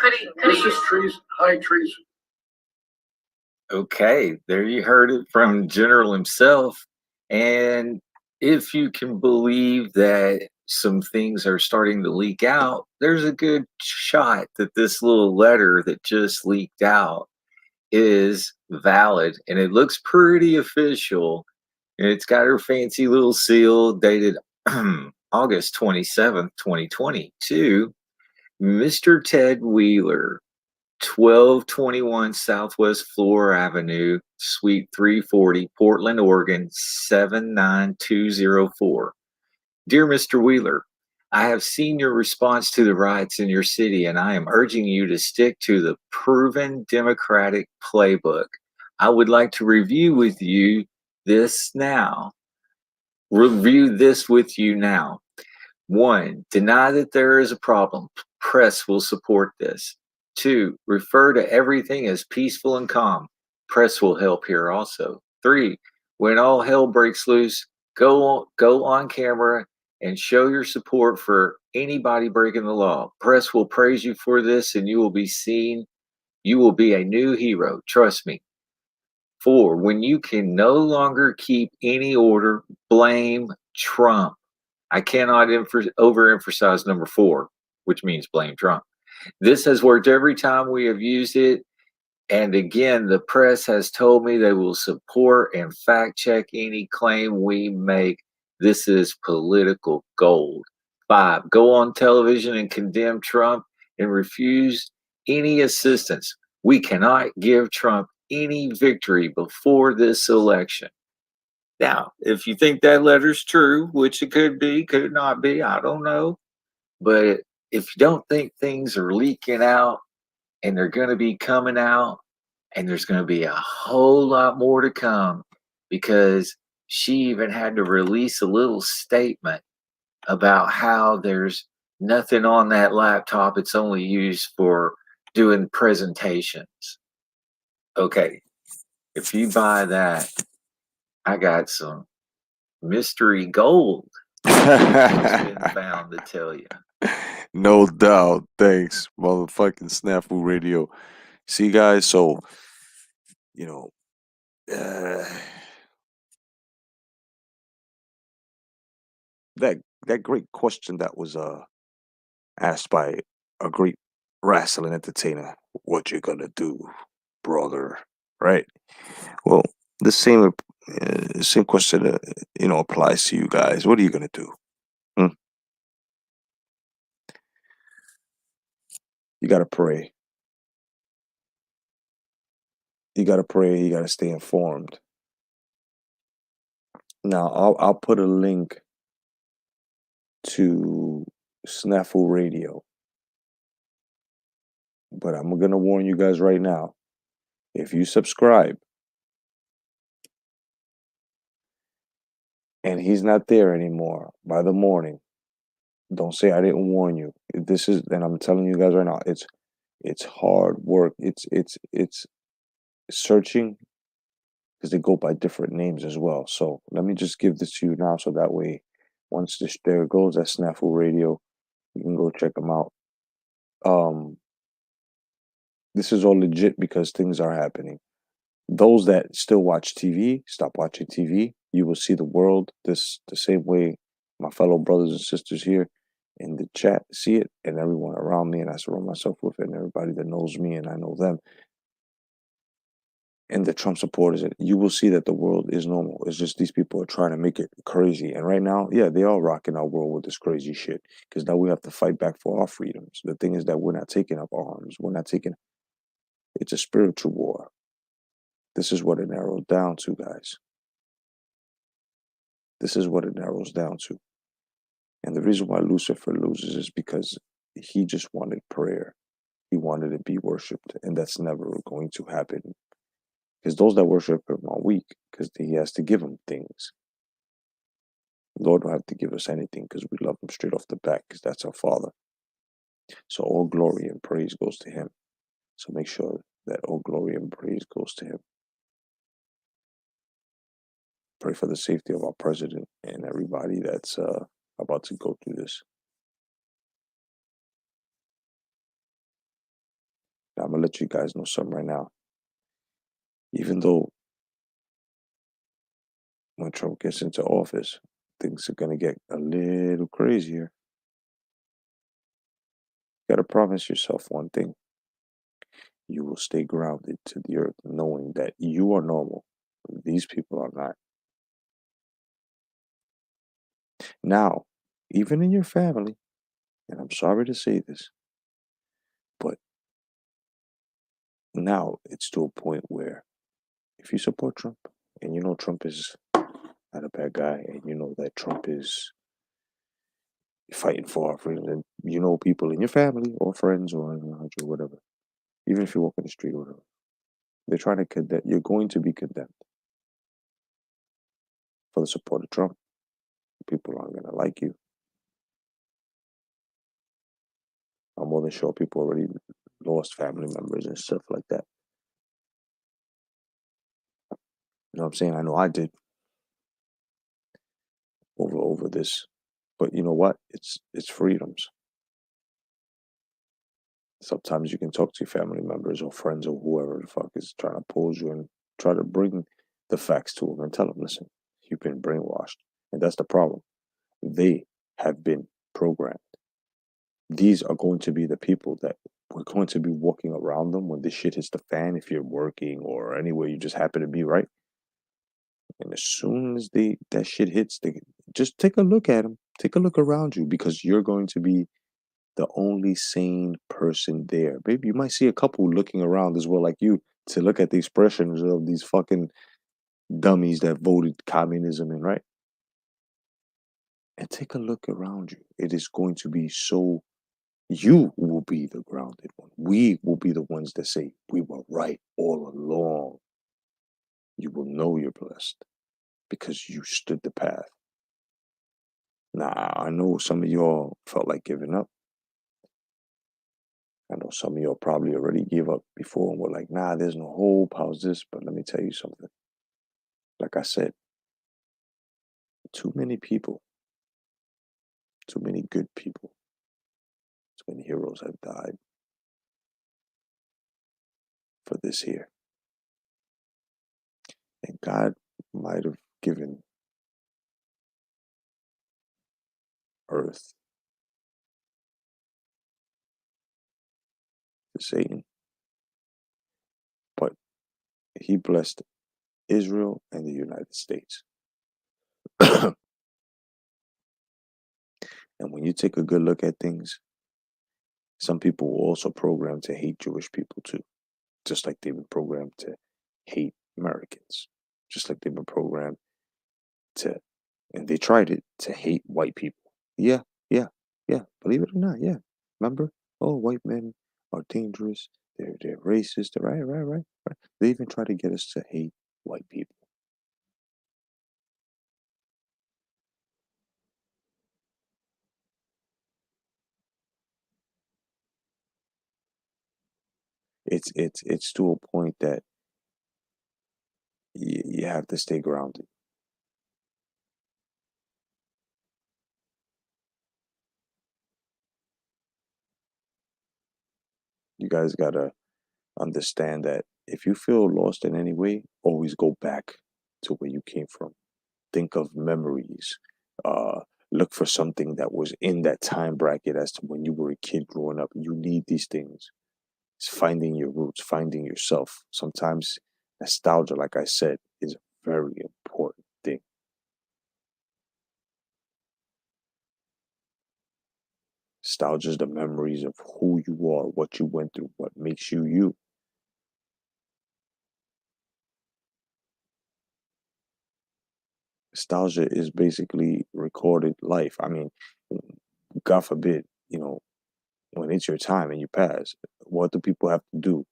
this is treason, high treason. Okay, there you heard it from General himself. And if you can believe that some things are starting to leak out, there's a good shot that this little letter that just leaked out is valid, and it looks pretty official. And it's got her fancy little seal dated August 27th, 2022. Mr. Ted Wheeler, 1221 Southwest Floor Avenue, Suite 340, Portland, Oregon, 79204. Dear Mr. Wheeler, I have seen your response to the riots in your city, and I am urging you to stick to the proven Democratic playbook. I would like to review this with you now. 1. Deny that there is a problem. Press will support this. 2. Refer to everything as peaceful and calm. Press will help here also. 3. when all hell breaks loose, go on camera and show your support for anybody breaking the law. Press will praise you for this, and you will be seen. You will be a new hero. Trust me. 4, when you can no longer keep any order, blame Trump. I cannot overemphasize number 4, which means blame Trump. This has worked every time we have used it. And again, the press has told me they will support and fact check any claim we make. This is political gold. 5, go on television and condemn Trump and refuse any assistance. We cannot give Trump any victory before this election. Now, if you think that letter's true, which it could be, could not be, I don't know. But if you don't think things are leaking out and they're going to be coming out, and there's going to be a whole lot more to come, because she even had to release a little statement about how there's nothing on that laptop. It's only used for doing presentations. Okay, if you buy that, I got some mystery gold that's been found to tell you. No doubt. Thanks, motherfucking Snafu Radio. See, guys, so, you know, that great question that was asked by a great wrestling entertainer, what you gonna do, brother? Right? Well, the same question, applies to you guys. What are you gonna do? You gotta pray. You gotta pray. You gotta stay informed. Now, I'll put a link to Snafu Radio, but I'm gonna warn you guys right now. If you subscribe and he's not there anymore by the morning, don't say I didn't warn you. This is, and I'm telling you guys right now, it's hard work. It's searching, because they go by different names as well. So let me just give this to you now, so that way, once there goes that Snafu Radio, you can go check them out. This is all legit because things are happening. Those that still watch TV, stop watching TV. You will see the world the same way my fellow brothers and sisters here in the chat see it, and everyone around me, and I surround myself with, and everybody that knows me and I know them, and the Trump supporters. You will see that the world is normal. It's just these people are trying to make it crazy. And right now, yeah, they are rocking our world with this crazy shit, because now we have to fight back for our freedoms. The thing is that we're not taking up arms. We're not taking. It's a spiritual war. This is what it narrows down to, guys. This is what it narrows down to. And the reason why Lucifer loses is because he just wanted prayer. He wanted to be worshipped, and that's never going to happen. Because those that worship him are weak, because he has to give them things. The Lord don't have to give us anything, because we love him straight off the bat, because that's our Father. So all glory and praise goes to him. So make sure that all glory and praise goes to him. Pray for the safety of our president and everybody that's about to go through this. Now, I'm going to let you guys know something right now. Even though when Trump gets into office, things are going to get a little crazier. You got to promise yourself one thing. You will stay grounded to the earth, knowing that you are normal. These people are not. Now, even in your family, and I'm sorry to say this, but now it's to a point where if you support Trump, and you know Trump is not a bad guy, and you know that Trump is fighting for our freedom, and you know people in your family or friends or whatever, even if you walk in the street or whatever, they're trying to condemn. You're going to be condemned for the support of Trump. People aren't going to like you. I'm more than sure people already lost family members and stuff like that. You know what I'm saying? I know I did. over this. But you know what? It's freedoms. Sometimes you can talk to your family members or friends or whoever the fuck is trying to oppose you and try to bring the facts to them and tell them, listen, you've been brainwashed. And that's the problem. They have been programmed. These are going to be the people that we're going to be walking around them when this shit hits the fan, if you're working or anywhere you just happen to be, right? And as soon as that shit hits, they just take a look at them. Take a look around you, because you're going to be the only sane person there. Maybe you might see a couple looking around as well, like you, to look at the expressions of these fucking dummies that voted communism in, right? And take a look around you. It is going to be so. You will be the grounded one. We will be the ones that say, we were right all along. You will know you're blessed because you stood the path. Now, I know some of y'all felt like giving up. I know some of y'all probably already gave up before and were like, nah, there's no hope. How's this? But let me tell you something. Like I said, too many people, too many good people, too many heroes have died for this here. And God might have given earth to Satan, but he blessed Israel and the United States. And when you take a good look at things, some people were also programmed to hate Jewish people too, just like they've been programmed to hate Americans, just like they've been programmed to, and they tried it, to hate white people. Yeah, yeah, yeah. Believe it or not, yeah. Remember? Oh, white men are dangerous. They're racist. Right. They even try to get us to hate white people. It's to a point that you have to stay grounded. You guys gotta understand that if you feel lost in any way, always go back to where you came from. Think of memories. Uh, look for something that was in that time bracket as to when you were a kid growing up. You need these things. It's finding your roots, finding yourself. Sometimes nostalgia, like I said, is a very important thing. Nostalgia is the memories of who you are, what you went through, what makes you you. Nostalgia is basically recorded life. I mean, God forbid, when it's your time and you pass, what do people have to do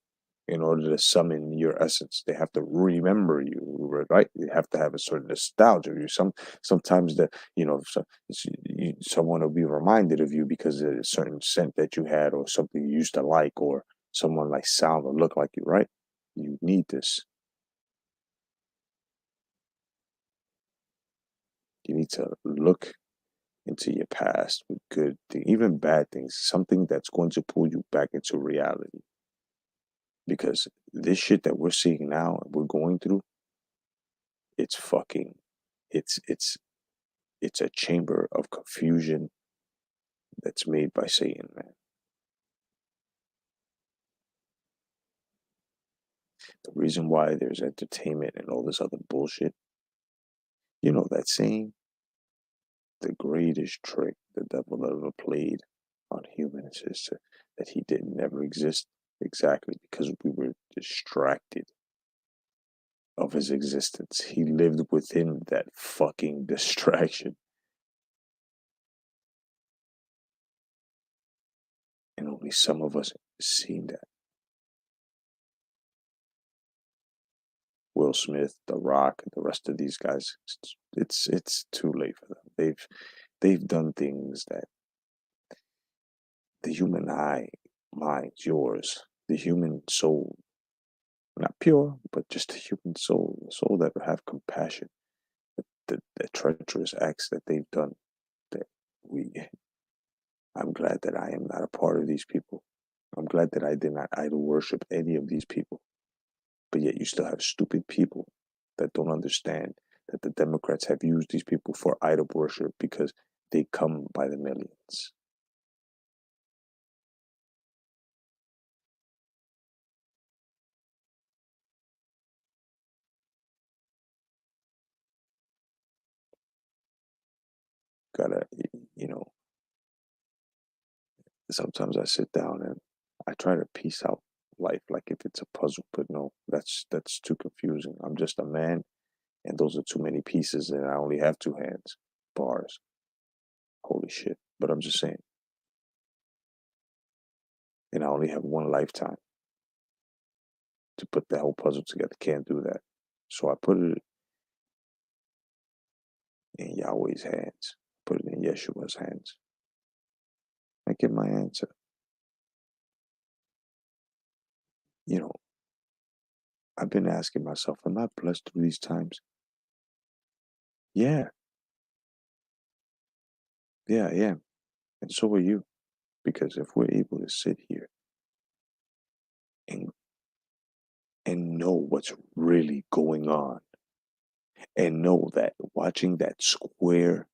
in order to summon your essence? They have to remember you, right? They have to have a sort of nostalgia of you. Sometimes someone will be reminded of you because of a certain scent that you had, or something you used to like, or someone like sound or look like you, right? You need this. You need to look into your past with good things, even bad things, something that's going to pull you back into reality. Because this shit that we're seeing now, we're going through, it's fucking, it's a chamber of confusion that's made by Satan, man. The reason why there's entertainment and all this other bullshit, you know that saying, the greatest trick the devil ever played on humans is that he didn't never exist. Exactly, because we were distracted of his existence. He lived within that fucking distraction. And only some of us seen that. Will Smith, The Rock, the rest of these guys, it's too late for them. They've done things that the human eye, mind, yours, the human soul, not pure, but just the human soul, the soul that would have compassion, the treacherous acts that they've done. That I'm glad that I am not a part of these people. I'm glad that I did not idol worship any of these people. But yet you still have stupid people that don't understand that the Democrats have used these people for idol worship because they come by the millions. Gotta, sometimes I sit down and I try to piece out life like if it's a puzzle, but no, that's too confusing. I'm just a man, and those are too many pieces, and I only have two hands. Bars. Holy shit. But I'm just saying. And I only have one lifetime to put that whole puzzle together. Can't do that. So I put it in Yahweh's hands, put it in Yeshua's hands. I get my answer. I've been asking myself, am I blessed through these times? Yeah. Yeah, I am. And so are you. Because if we're able to sit here and know what's really going on, and know that watching that square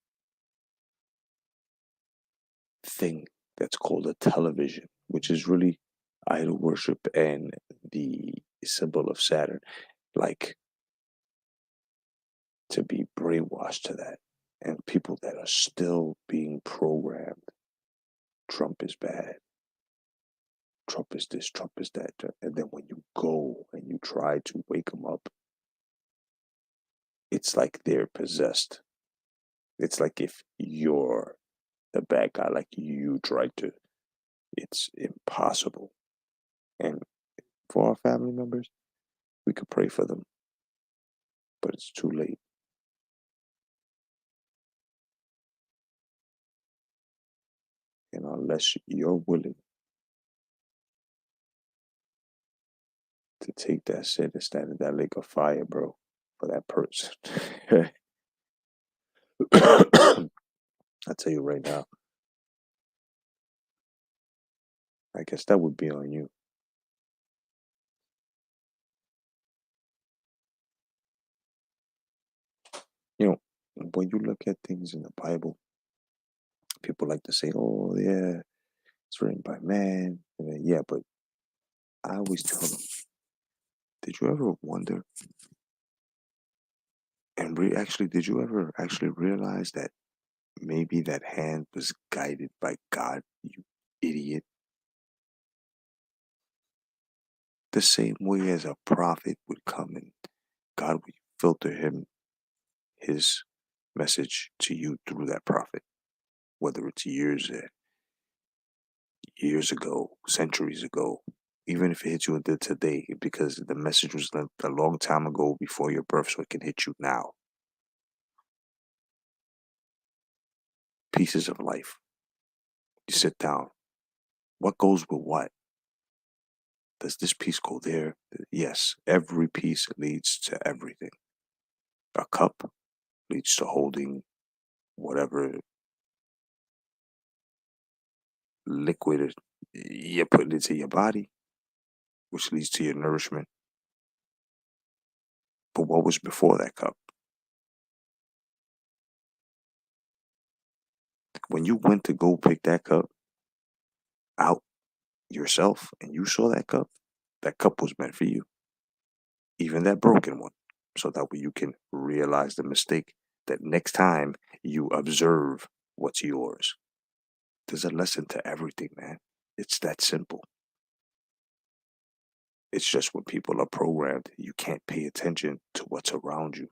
thing that's called a television, which is really idol worship and the symbol of Saturn, like to be brainwashed to that, and people that are still being programmed. Trump is bad. Trump is this, Trump is that. And then when you go and you try to wake them up, it's like they're possessed. It's like if you're the bad guy, like you tried to. It's impossible. And for our family members, we could pray for them, but it's too late. And unless you're willing to take that sin and stand in that lake of fire, bro, for that person, I tell you right now, I guess that would be on you. When you look at things in the Bible, people like to say, oh, yeah, it's written by man. And then, yeah, but I always tell them, did you ever wonder? And did you ever actually realize that maybe that hand was guided by God, you idiot? The same way as a prophet would come and God would filter his message to you through that prophet, whether it's years ago, centuries ago, even if it hits you today, because the message was left a long time ago before your birth, so it can hit you now. Pieces of life. You sit down. What goes with what? Does this piece go there? Yes, every piece leads to everything. A cup leads to holding whatever liquid you put into your body, which leads to your nourishment. But what was before that cup? When you went to go pick that cup out yourself and you saw that cup was meant for you. Even that broken one. So that way you can realize the mistake that next time you observe what's yours. There's a lesson to everything, man. It's that simple. It's just when people are programmed, you can't pay attention to what's around you.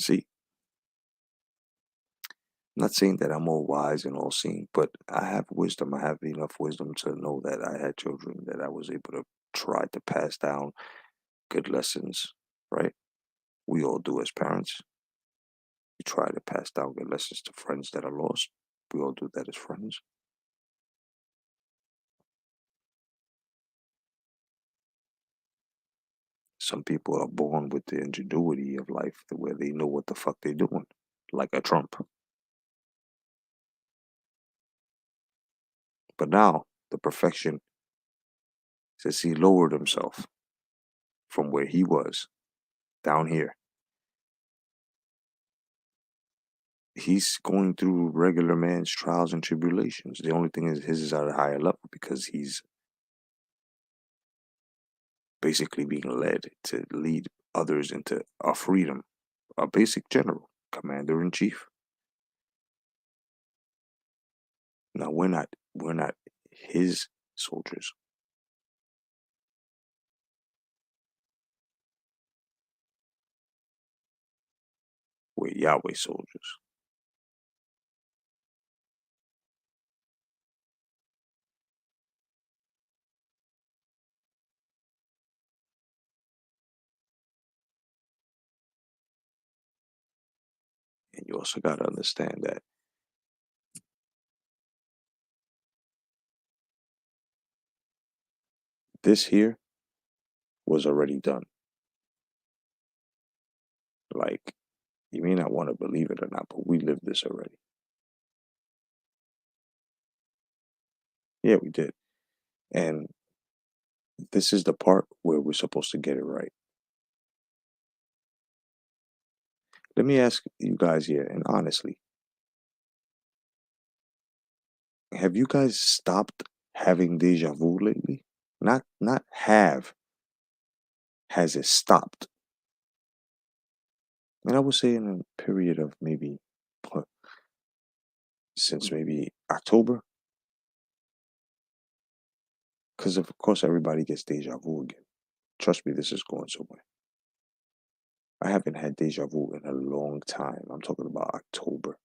See, I'm not saying that I'm all wise and all seeing, but I have wisdom. I have enough wisdom to know that I had children that I was able to try to pass down good lessons, right? We all do as parents. We try to pass down good lessons to friends that are lost. We all do that as friends. Some people are born with the ingenuity of life where they know what the fuck they're doing, like a Trump. But now, the perfection, since he lowered himself from where he was down here, he's going through regular man's trials and tribulations. The only thing is his is at a higher level because he's basically being led to lead others into a freedom, a basic general, commander-in-chief. Now we're not his soldiers. We're Yahweh soldiers. And you also got to understand that this here was already done. Like, you may not want to believe it or not, but we lived this already. Yeah, we did. And this is the part where we're supposed to get it right. Let me ask you guys here, and honestly, have you guys stopped having deja vu lately? Not have. Has it stopped? And I would say in a period of maybe since maybe October. Because of course everybody gets deja vu again. Trust me, this is going somewhere. I haven't had deja vu in a long time. I'm talking about October.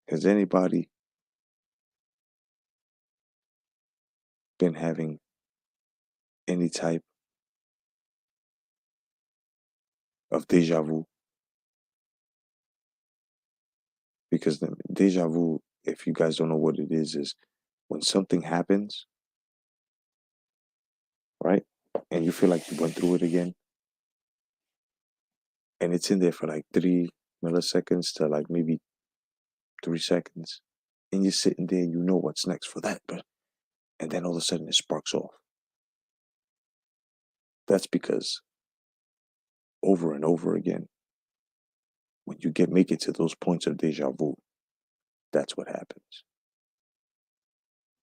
Has anybody been having any type of deja vu? Because the deja vu, if you guys don't know what it is when something happens, right? And you feel like you went through it again. And it's in there for like 3 milliseconds to like maybe 3 seconds. And you're sitting there and you know what's next for that, and then all of a sudden it sparks off. That's because over and over again, when you make it to those points of deja vu, that's what happens.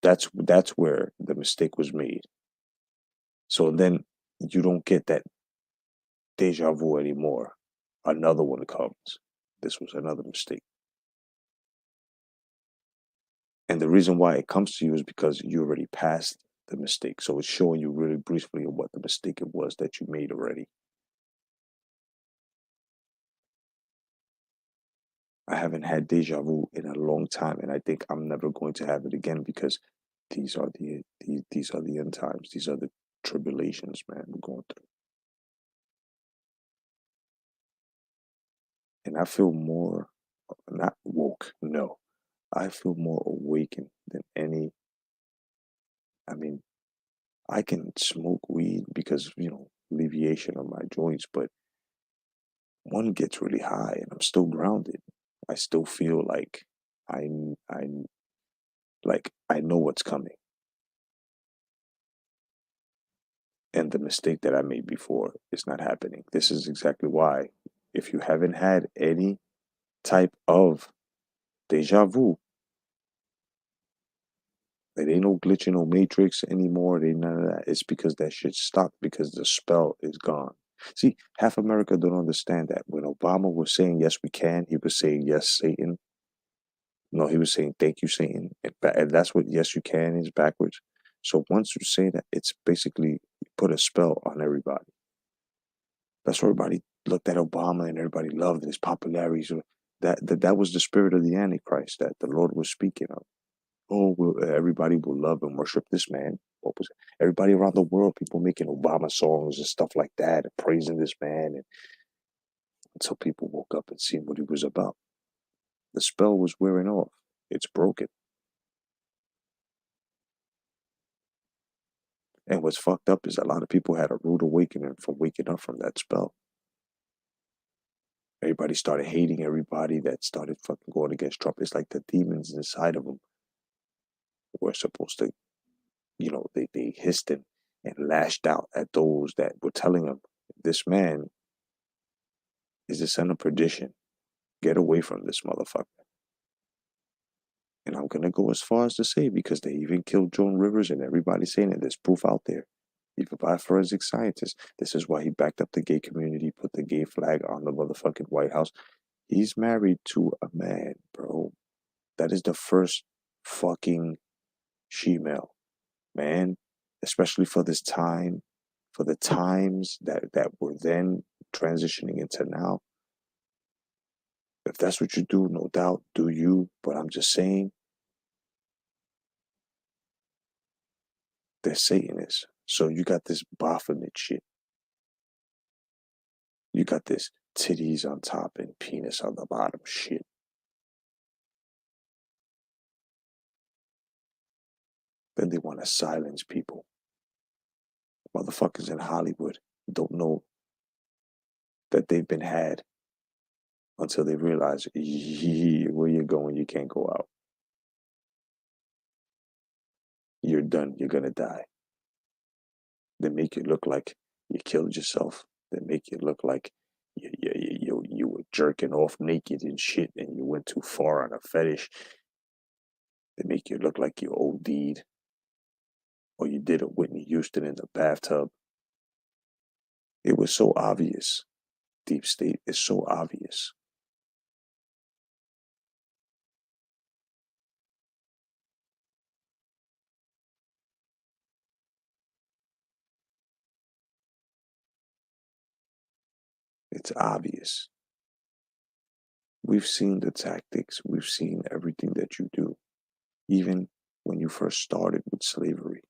That's where the mistake was made. So then you don't get that deja vu anymore. Another one comes. This was another mistake. And the reason why it comes to you is because you already passed the mistake. So it's showing you really briefly what the mistake it was that you made already. I haven't had deja vu in a long time, and I think I'm never going to have it again because these are the end times. These are the tribulations, man, we're going through. And I feel more, not woke, no. I feel more awakened than any. I mean, I can smoke weed because, alleviation of my joints, but one gets really high and I'm still grounded. I still feel like I know what's coming. And the mistake that I made before is not happening. This is exactly why, if you haven't had any type of deja vu, there ain't no glitch in no matrix anymore. There ain't none of that. It's because that shit stopped because the spell is gone. See, half America don't understand that. When Obama was saying, yes, we can, he was saying, yes, Satan. No, he was saying, thank you, Satan. And that's what yes, you can is backwards. So once you say that, it's basically put a spell on everybody. That's why everybody looked at Obama and everybody loved his popularity. So that was the spirit of the Antichrist that the Lord was speaking of. Oh, everybody will love and worship this man What was it? Everybody around the world, people making Obama songs and stuff like that, and praising this man, and until people woke up and seen what he was about. The spell was wearing off. It's broken. And what's fucked up is a lot of people had a rude awakening from waking up from that spell. Everybody started hating everybody that started fucking going against Trump. It's like the demons inside of them were supposed to, you know, they hissed him and lashed out at those that were telling him, this man is the son of perdition. Get away from this motherfucker. And I'm going to go as far as to say, because they even killed Joan Rivers and everybody's saying it, there's proof out there. Even by forensic scientists. This is why he backed up the gay community, put the gay flag on the motherfucking White House. He's married to a man, bro. That is the first fucking she-male, man. Especially for this time, for the times that were then transitioning into now. If that's what you do, no doubt, do you. But I'm just saying, they're Satanists. So you got this Baphomet shit. You got this titties on top and penis on the bottom shit. Then they want to silence people. Motherfuckers in Hollywood don't know that they've been had until they realize, where you're going, you can't go out. You're done. You're going to die. They make it look like you killed yourself. They make it look like you were jerking off naked and shit and you went too far on a fetish. They make you look like you OD'd or you did a Whitney Houston in the bathtub. It was so obvious. Deep state is so obvious. It's obvious. We've seen the tactics. We've seen everything that you do. Even when you first started with slavery.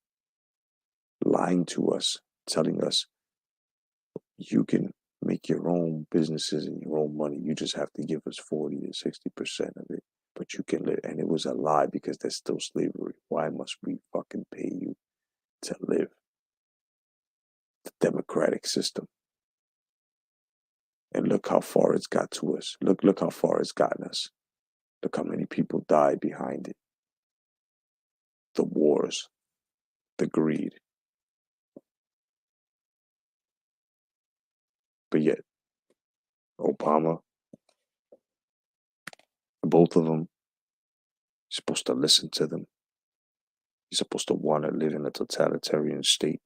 Lying to us, telling us you can make your own businesses and your own money. You just have to give us 40 to 60% of it. But you can live. And it was a lie because there's still slavery. Why must we fucking pay you to live? The democratic system. And look how far it's got to us. Look how far it's gotten us. Look how many people died behind it. The wars, the greed. But yet, Obama, both of them, you're supposed to listen to them. You're supposed to want to live in a totalitarian state.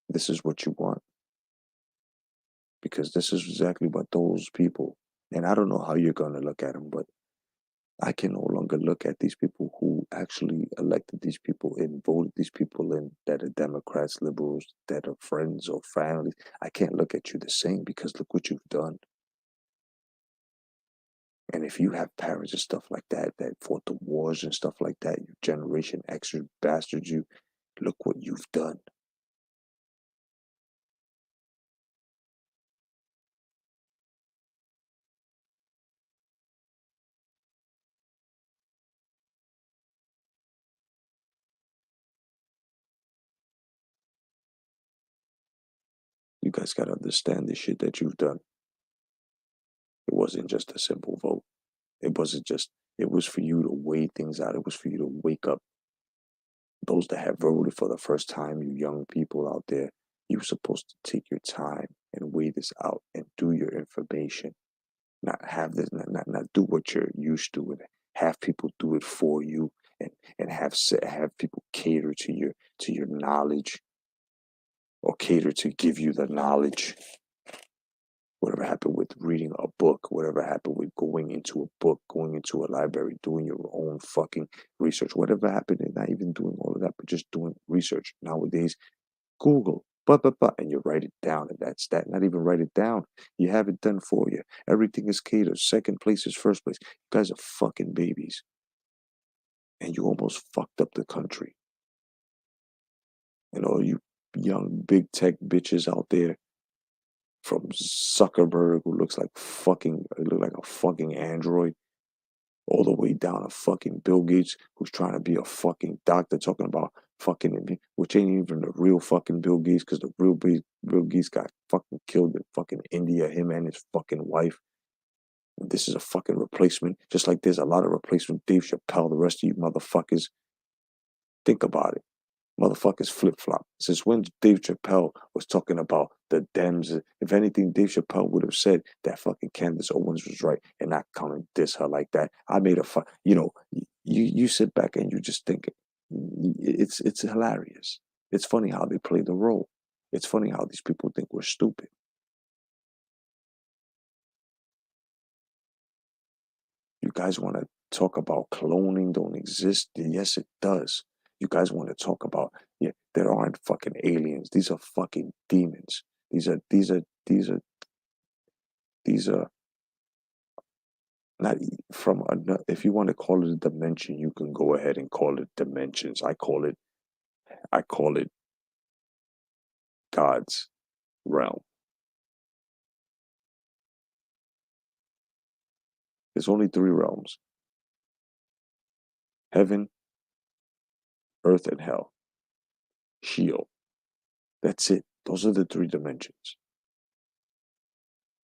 This is what you want. Because this is exactly what those people, and I don't know how you're going to look at them, but I can no longer look at these people who actually elected these people and voted these people in that are Democrats, liberals, that are friends or family. I can't look at you the same because look what you've done. And if you have parents and stuff like that, that fought the wars and stuff like that, you Generation X bastards, you look what you've done. You guys got to understand the shit that you've done. It wasn't just a simple vote. It wasn't just, it was for you to weigh things out. It was for you to wake up. Those that have voted for the first time, you young people out there, you're supposed to take your time and weigh this out and do your information. Not have this, not do what you're used to and have people do it for you and have people cater to your knowledge or cater to give you the knowledge. Whatever happened with reading a book, whatever happened with going into a book, going into a library, doing your own fucking research, whatever happened, and not even doing all of that, but just doing research. Nowadays, Google, and you write it down, and that's that. Not even write it down. You have it done for you. Everything is catered. Second place is first place. You guys are fucking babies. And you almost fucked up the country. and all you young big tech bitches out there from Zuckerberg who looks like a fucking android, all the way down to fucking Bill Gates who's trying to be a fucking doctor talking about fucking, which ain't even the real fucking Bill Gates, because the real Bill Gates got fucking killed in fucking India, him and his fucking wife. And this is a fucking replacement, just like there's a lot of replacement Dave Chappelle, the rest of you motherfuckers. Think about it. Motherfuckers flip-flop. Since when Dave Chappelle was talking about the Dems, if anything, Dave Chappelle would have said that fucking Candace Owens was right and not come and diss her like that. I made a you sit back and you just think it's hilarious. It's funny how they play the role. It's funny how these people think we're stupid. You guys want to talk about cloning don't exist? Yes, it does. You guys want to talk about, yeah, there aren't fucking aliens. These are fucking demons. These are not from another. If you want to call it a dimension, you can go ahead and call it dimensions. I call it God's realm. There's only 3 realms: heaven, earth, and hell. Sheol. That's it. Those are the 3 dimensions.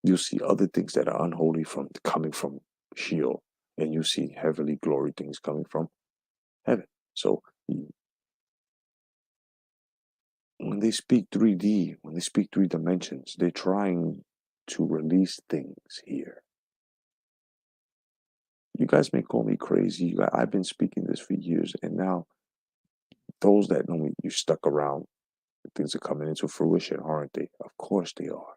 You see other things that are unholy coming from Sheol, and you see heavenly glory things coming from heaven. So when they speak 3D, when they speak 3 dimensions, they're trying to release things here. You guys may call me crazy. I've been speaking this for years, and now those that know me, you stuck around. Things are coming into fruition, aren't they? Of course they are.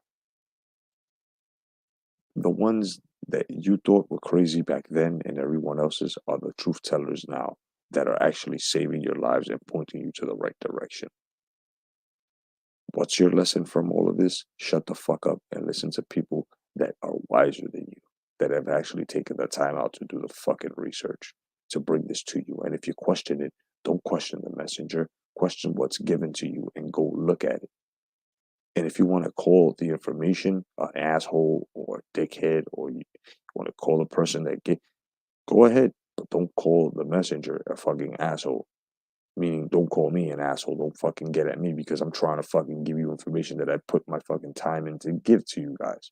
The ones that you thought were crazy back then and everyone else's are the truth tellers now that are actually saving your lives and pointing you to the right direction. What's your lesson from all of this? Shut the fuck up and listen to people that are wiser than you, that have actually taken the time out to do the fucking research to bring this to you. And if you question it, don't question the messenger. Question what's given to you and go look at it. And if you want to call the information an asshole or a dickhead, or you want to call a person go ahead, but don't call the messenger a fucking asshole. Meaning, don't call me an asshole. Don't fucking get at me because I'm trying to fucking give you information that I put my fucking time in to give to you guys.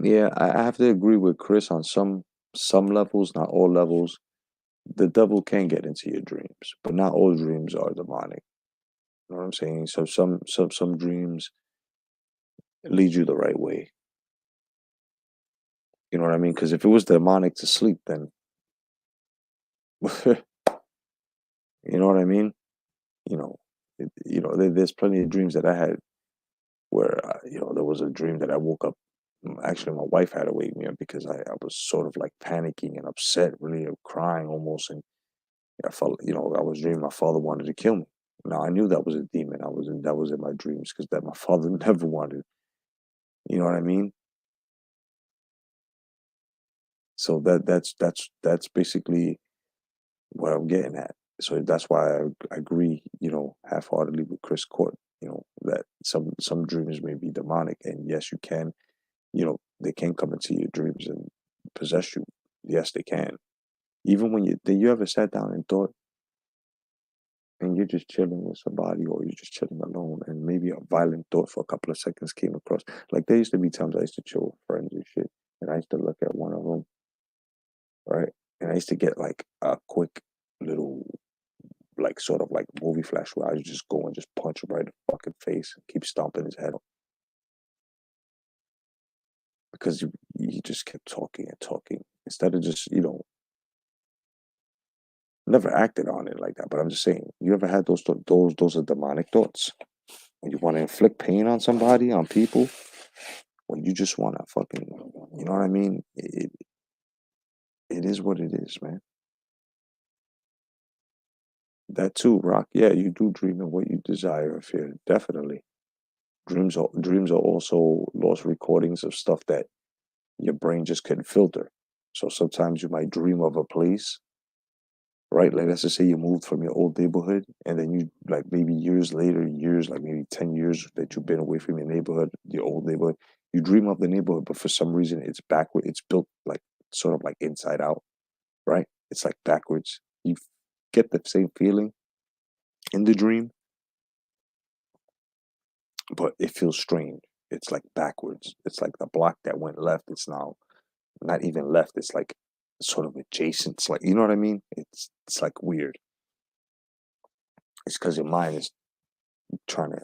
Yeah, I have to agree with Chris on some levels, not all levels. The devil can get into your dreams, but not all dreams are demonic. You know what I'm saying? So some dreams lead you the right way. You know what I mean? Because if it was demonic to sleep, then you know what I mean. There's plenty of dreams that I had where there was a dream that I woke up. Actually, my wife had to wake me up because I was sort of like panicking and upset, really crying almost, and I felt I was dreaming my father wanted to kill me. Now I knew that was a demon. That was in my dreams because that my father never wanted. You know what I mean? So that's basically what I'm getting at. So that's why I agree, half-heartedly with Chris Court, that some dreams may be demonic, and yes, you can, they can come into your dreams and possess you. Yes, they can. Even when you ever sat down and thought, and you're just chilling with somebody, or you're just chilling alone, and maybe a violent thought for a couple of seconds came across. Like there used to be times I used to chill with friends and shit, and I used to look at one of them, right, and I used to get like a quick little, like sort of like movie flash where I just go and just punch him right in the fucking face and keep stomping his head because he just kept talking and talking instead of just never acted on it like that. But I'm just saying, you ever had those those are demonic thoughts when you want to inflict pain on somebody, on people, when you just want to fucking, you know what I mean? it is what it is, man. That too, Rock. Yeah, you do dream of what you desire or fear. Definitely. Dreams are also lost recordings of stuff that your brain just couldn't filter. So sometimes you might dream of a place, right? Like let's just say you moved from your old neighborhood, and then you like maybe years later, like maybe 10 years that you've been away from your neighborhood, your old neighborhood, you dream of the neighborhood, but for some reason it's backward, it's built like sort of like inside out, right? It's like backwards. You get the same feeling in the dream, but it feels strange. It's like backwards. It's like the block that went left, it's now not even left. It's like sort of adjacent. It's like, you know what I mean? It's like weird. It's because your mind is trying to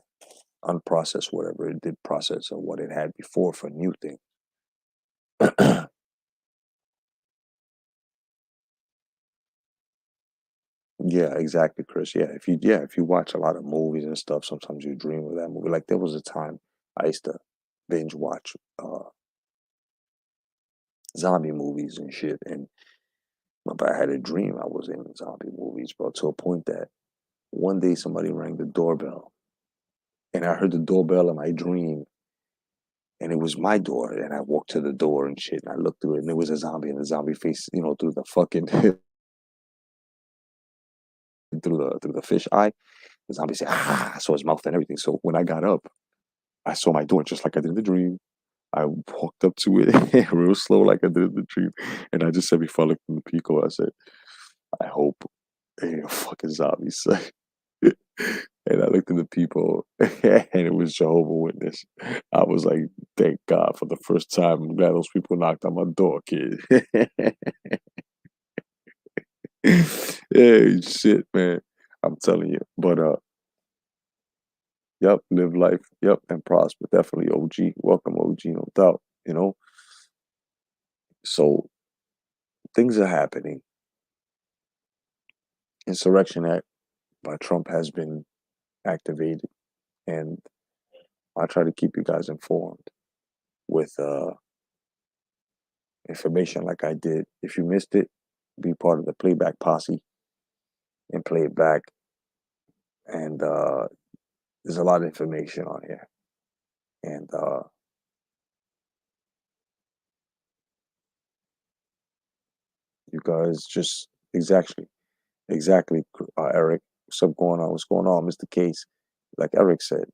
unprocess whatever it did process or what it had before for new things. Yeah, exactly, Chris. If you watch a lot of movies and stuff, sometimes you dream of that movie. Like there was a time I used to binge watch zombie movies and shit, and but I had a dream I was in zombie movies, bro, to a point that one day somebody rang the doorbell, and I heard the doorbell in my dream, and it was my door, and I walked to the door and shit, and I looked through it, and there was a zombie, and the zombie face, through the fucking through the fish eye. The zombie said, "Ah!" I saw his mouth and everything. So when I got up, I saw my door just like I did in the dream. I walked up to it real slow, like I did in the dream, and I just said before I looked in the peephole, I said, "I hope ain't a fucking zombie." Son. And I looked at the people, and it was Jehovah Witness. I was like, "Thank God for the first time. I'm glad those people knocked on my door, kid." Hey, shit, man. I'm telling you. But yep, live life, yep, and prosper. Definitely, OG. Welcome, OG, no doubt. So things are happening. Insurrection Act by Trump has been activated, and I try to keep you guys informed with information like I did. If you missed it, be part of the playback posse and play it back. And there's a lot of information on here. And you guys just exactly, Eric. What's going on, Mr. Case? Like Eric said,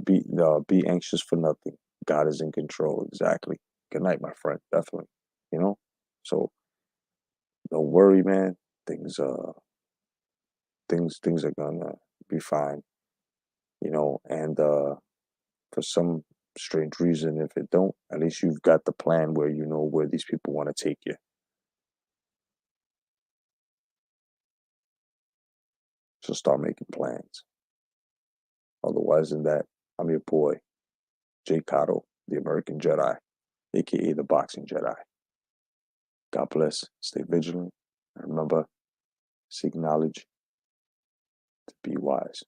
be anxious for nothing. God is in control. Exactly. Good night, my friend. Definitely. So don't worry, man. Things things are gonna be fine. And for some strange reason, if it don't, at least you've got the plan where you know where these people want to take you. So start making plans. Otherwise than that, I'm your boy, Jay Cotto, the American Jedi, aka the Boxing Jedi. God bless. Stay vigilant. And remember, seek knowledge to be wise.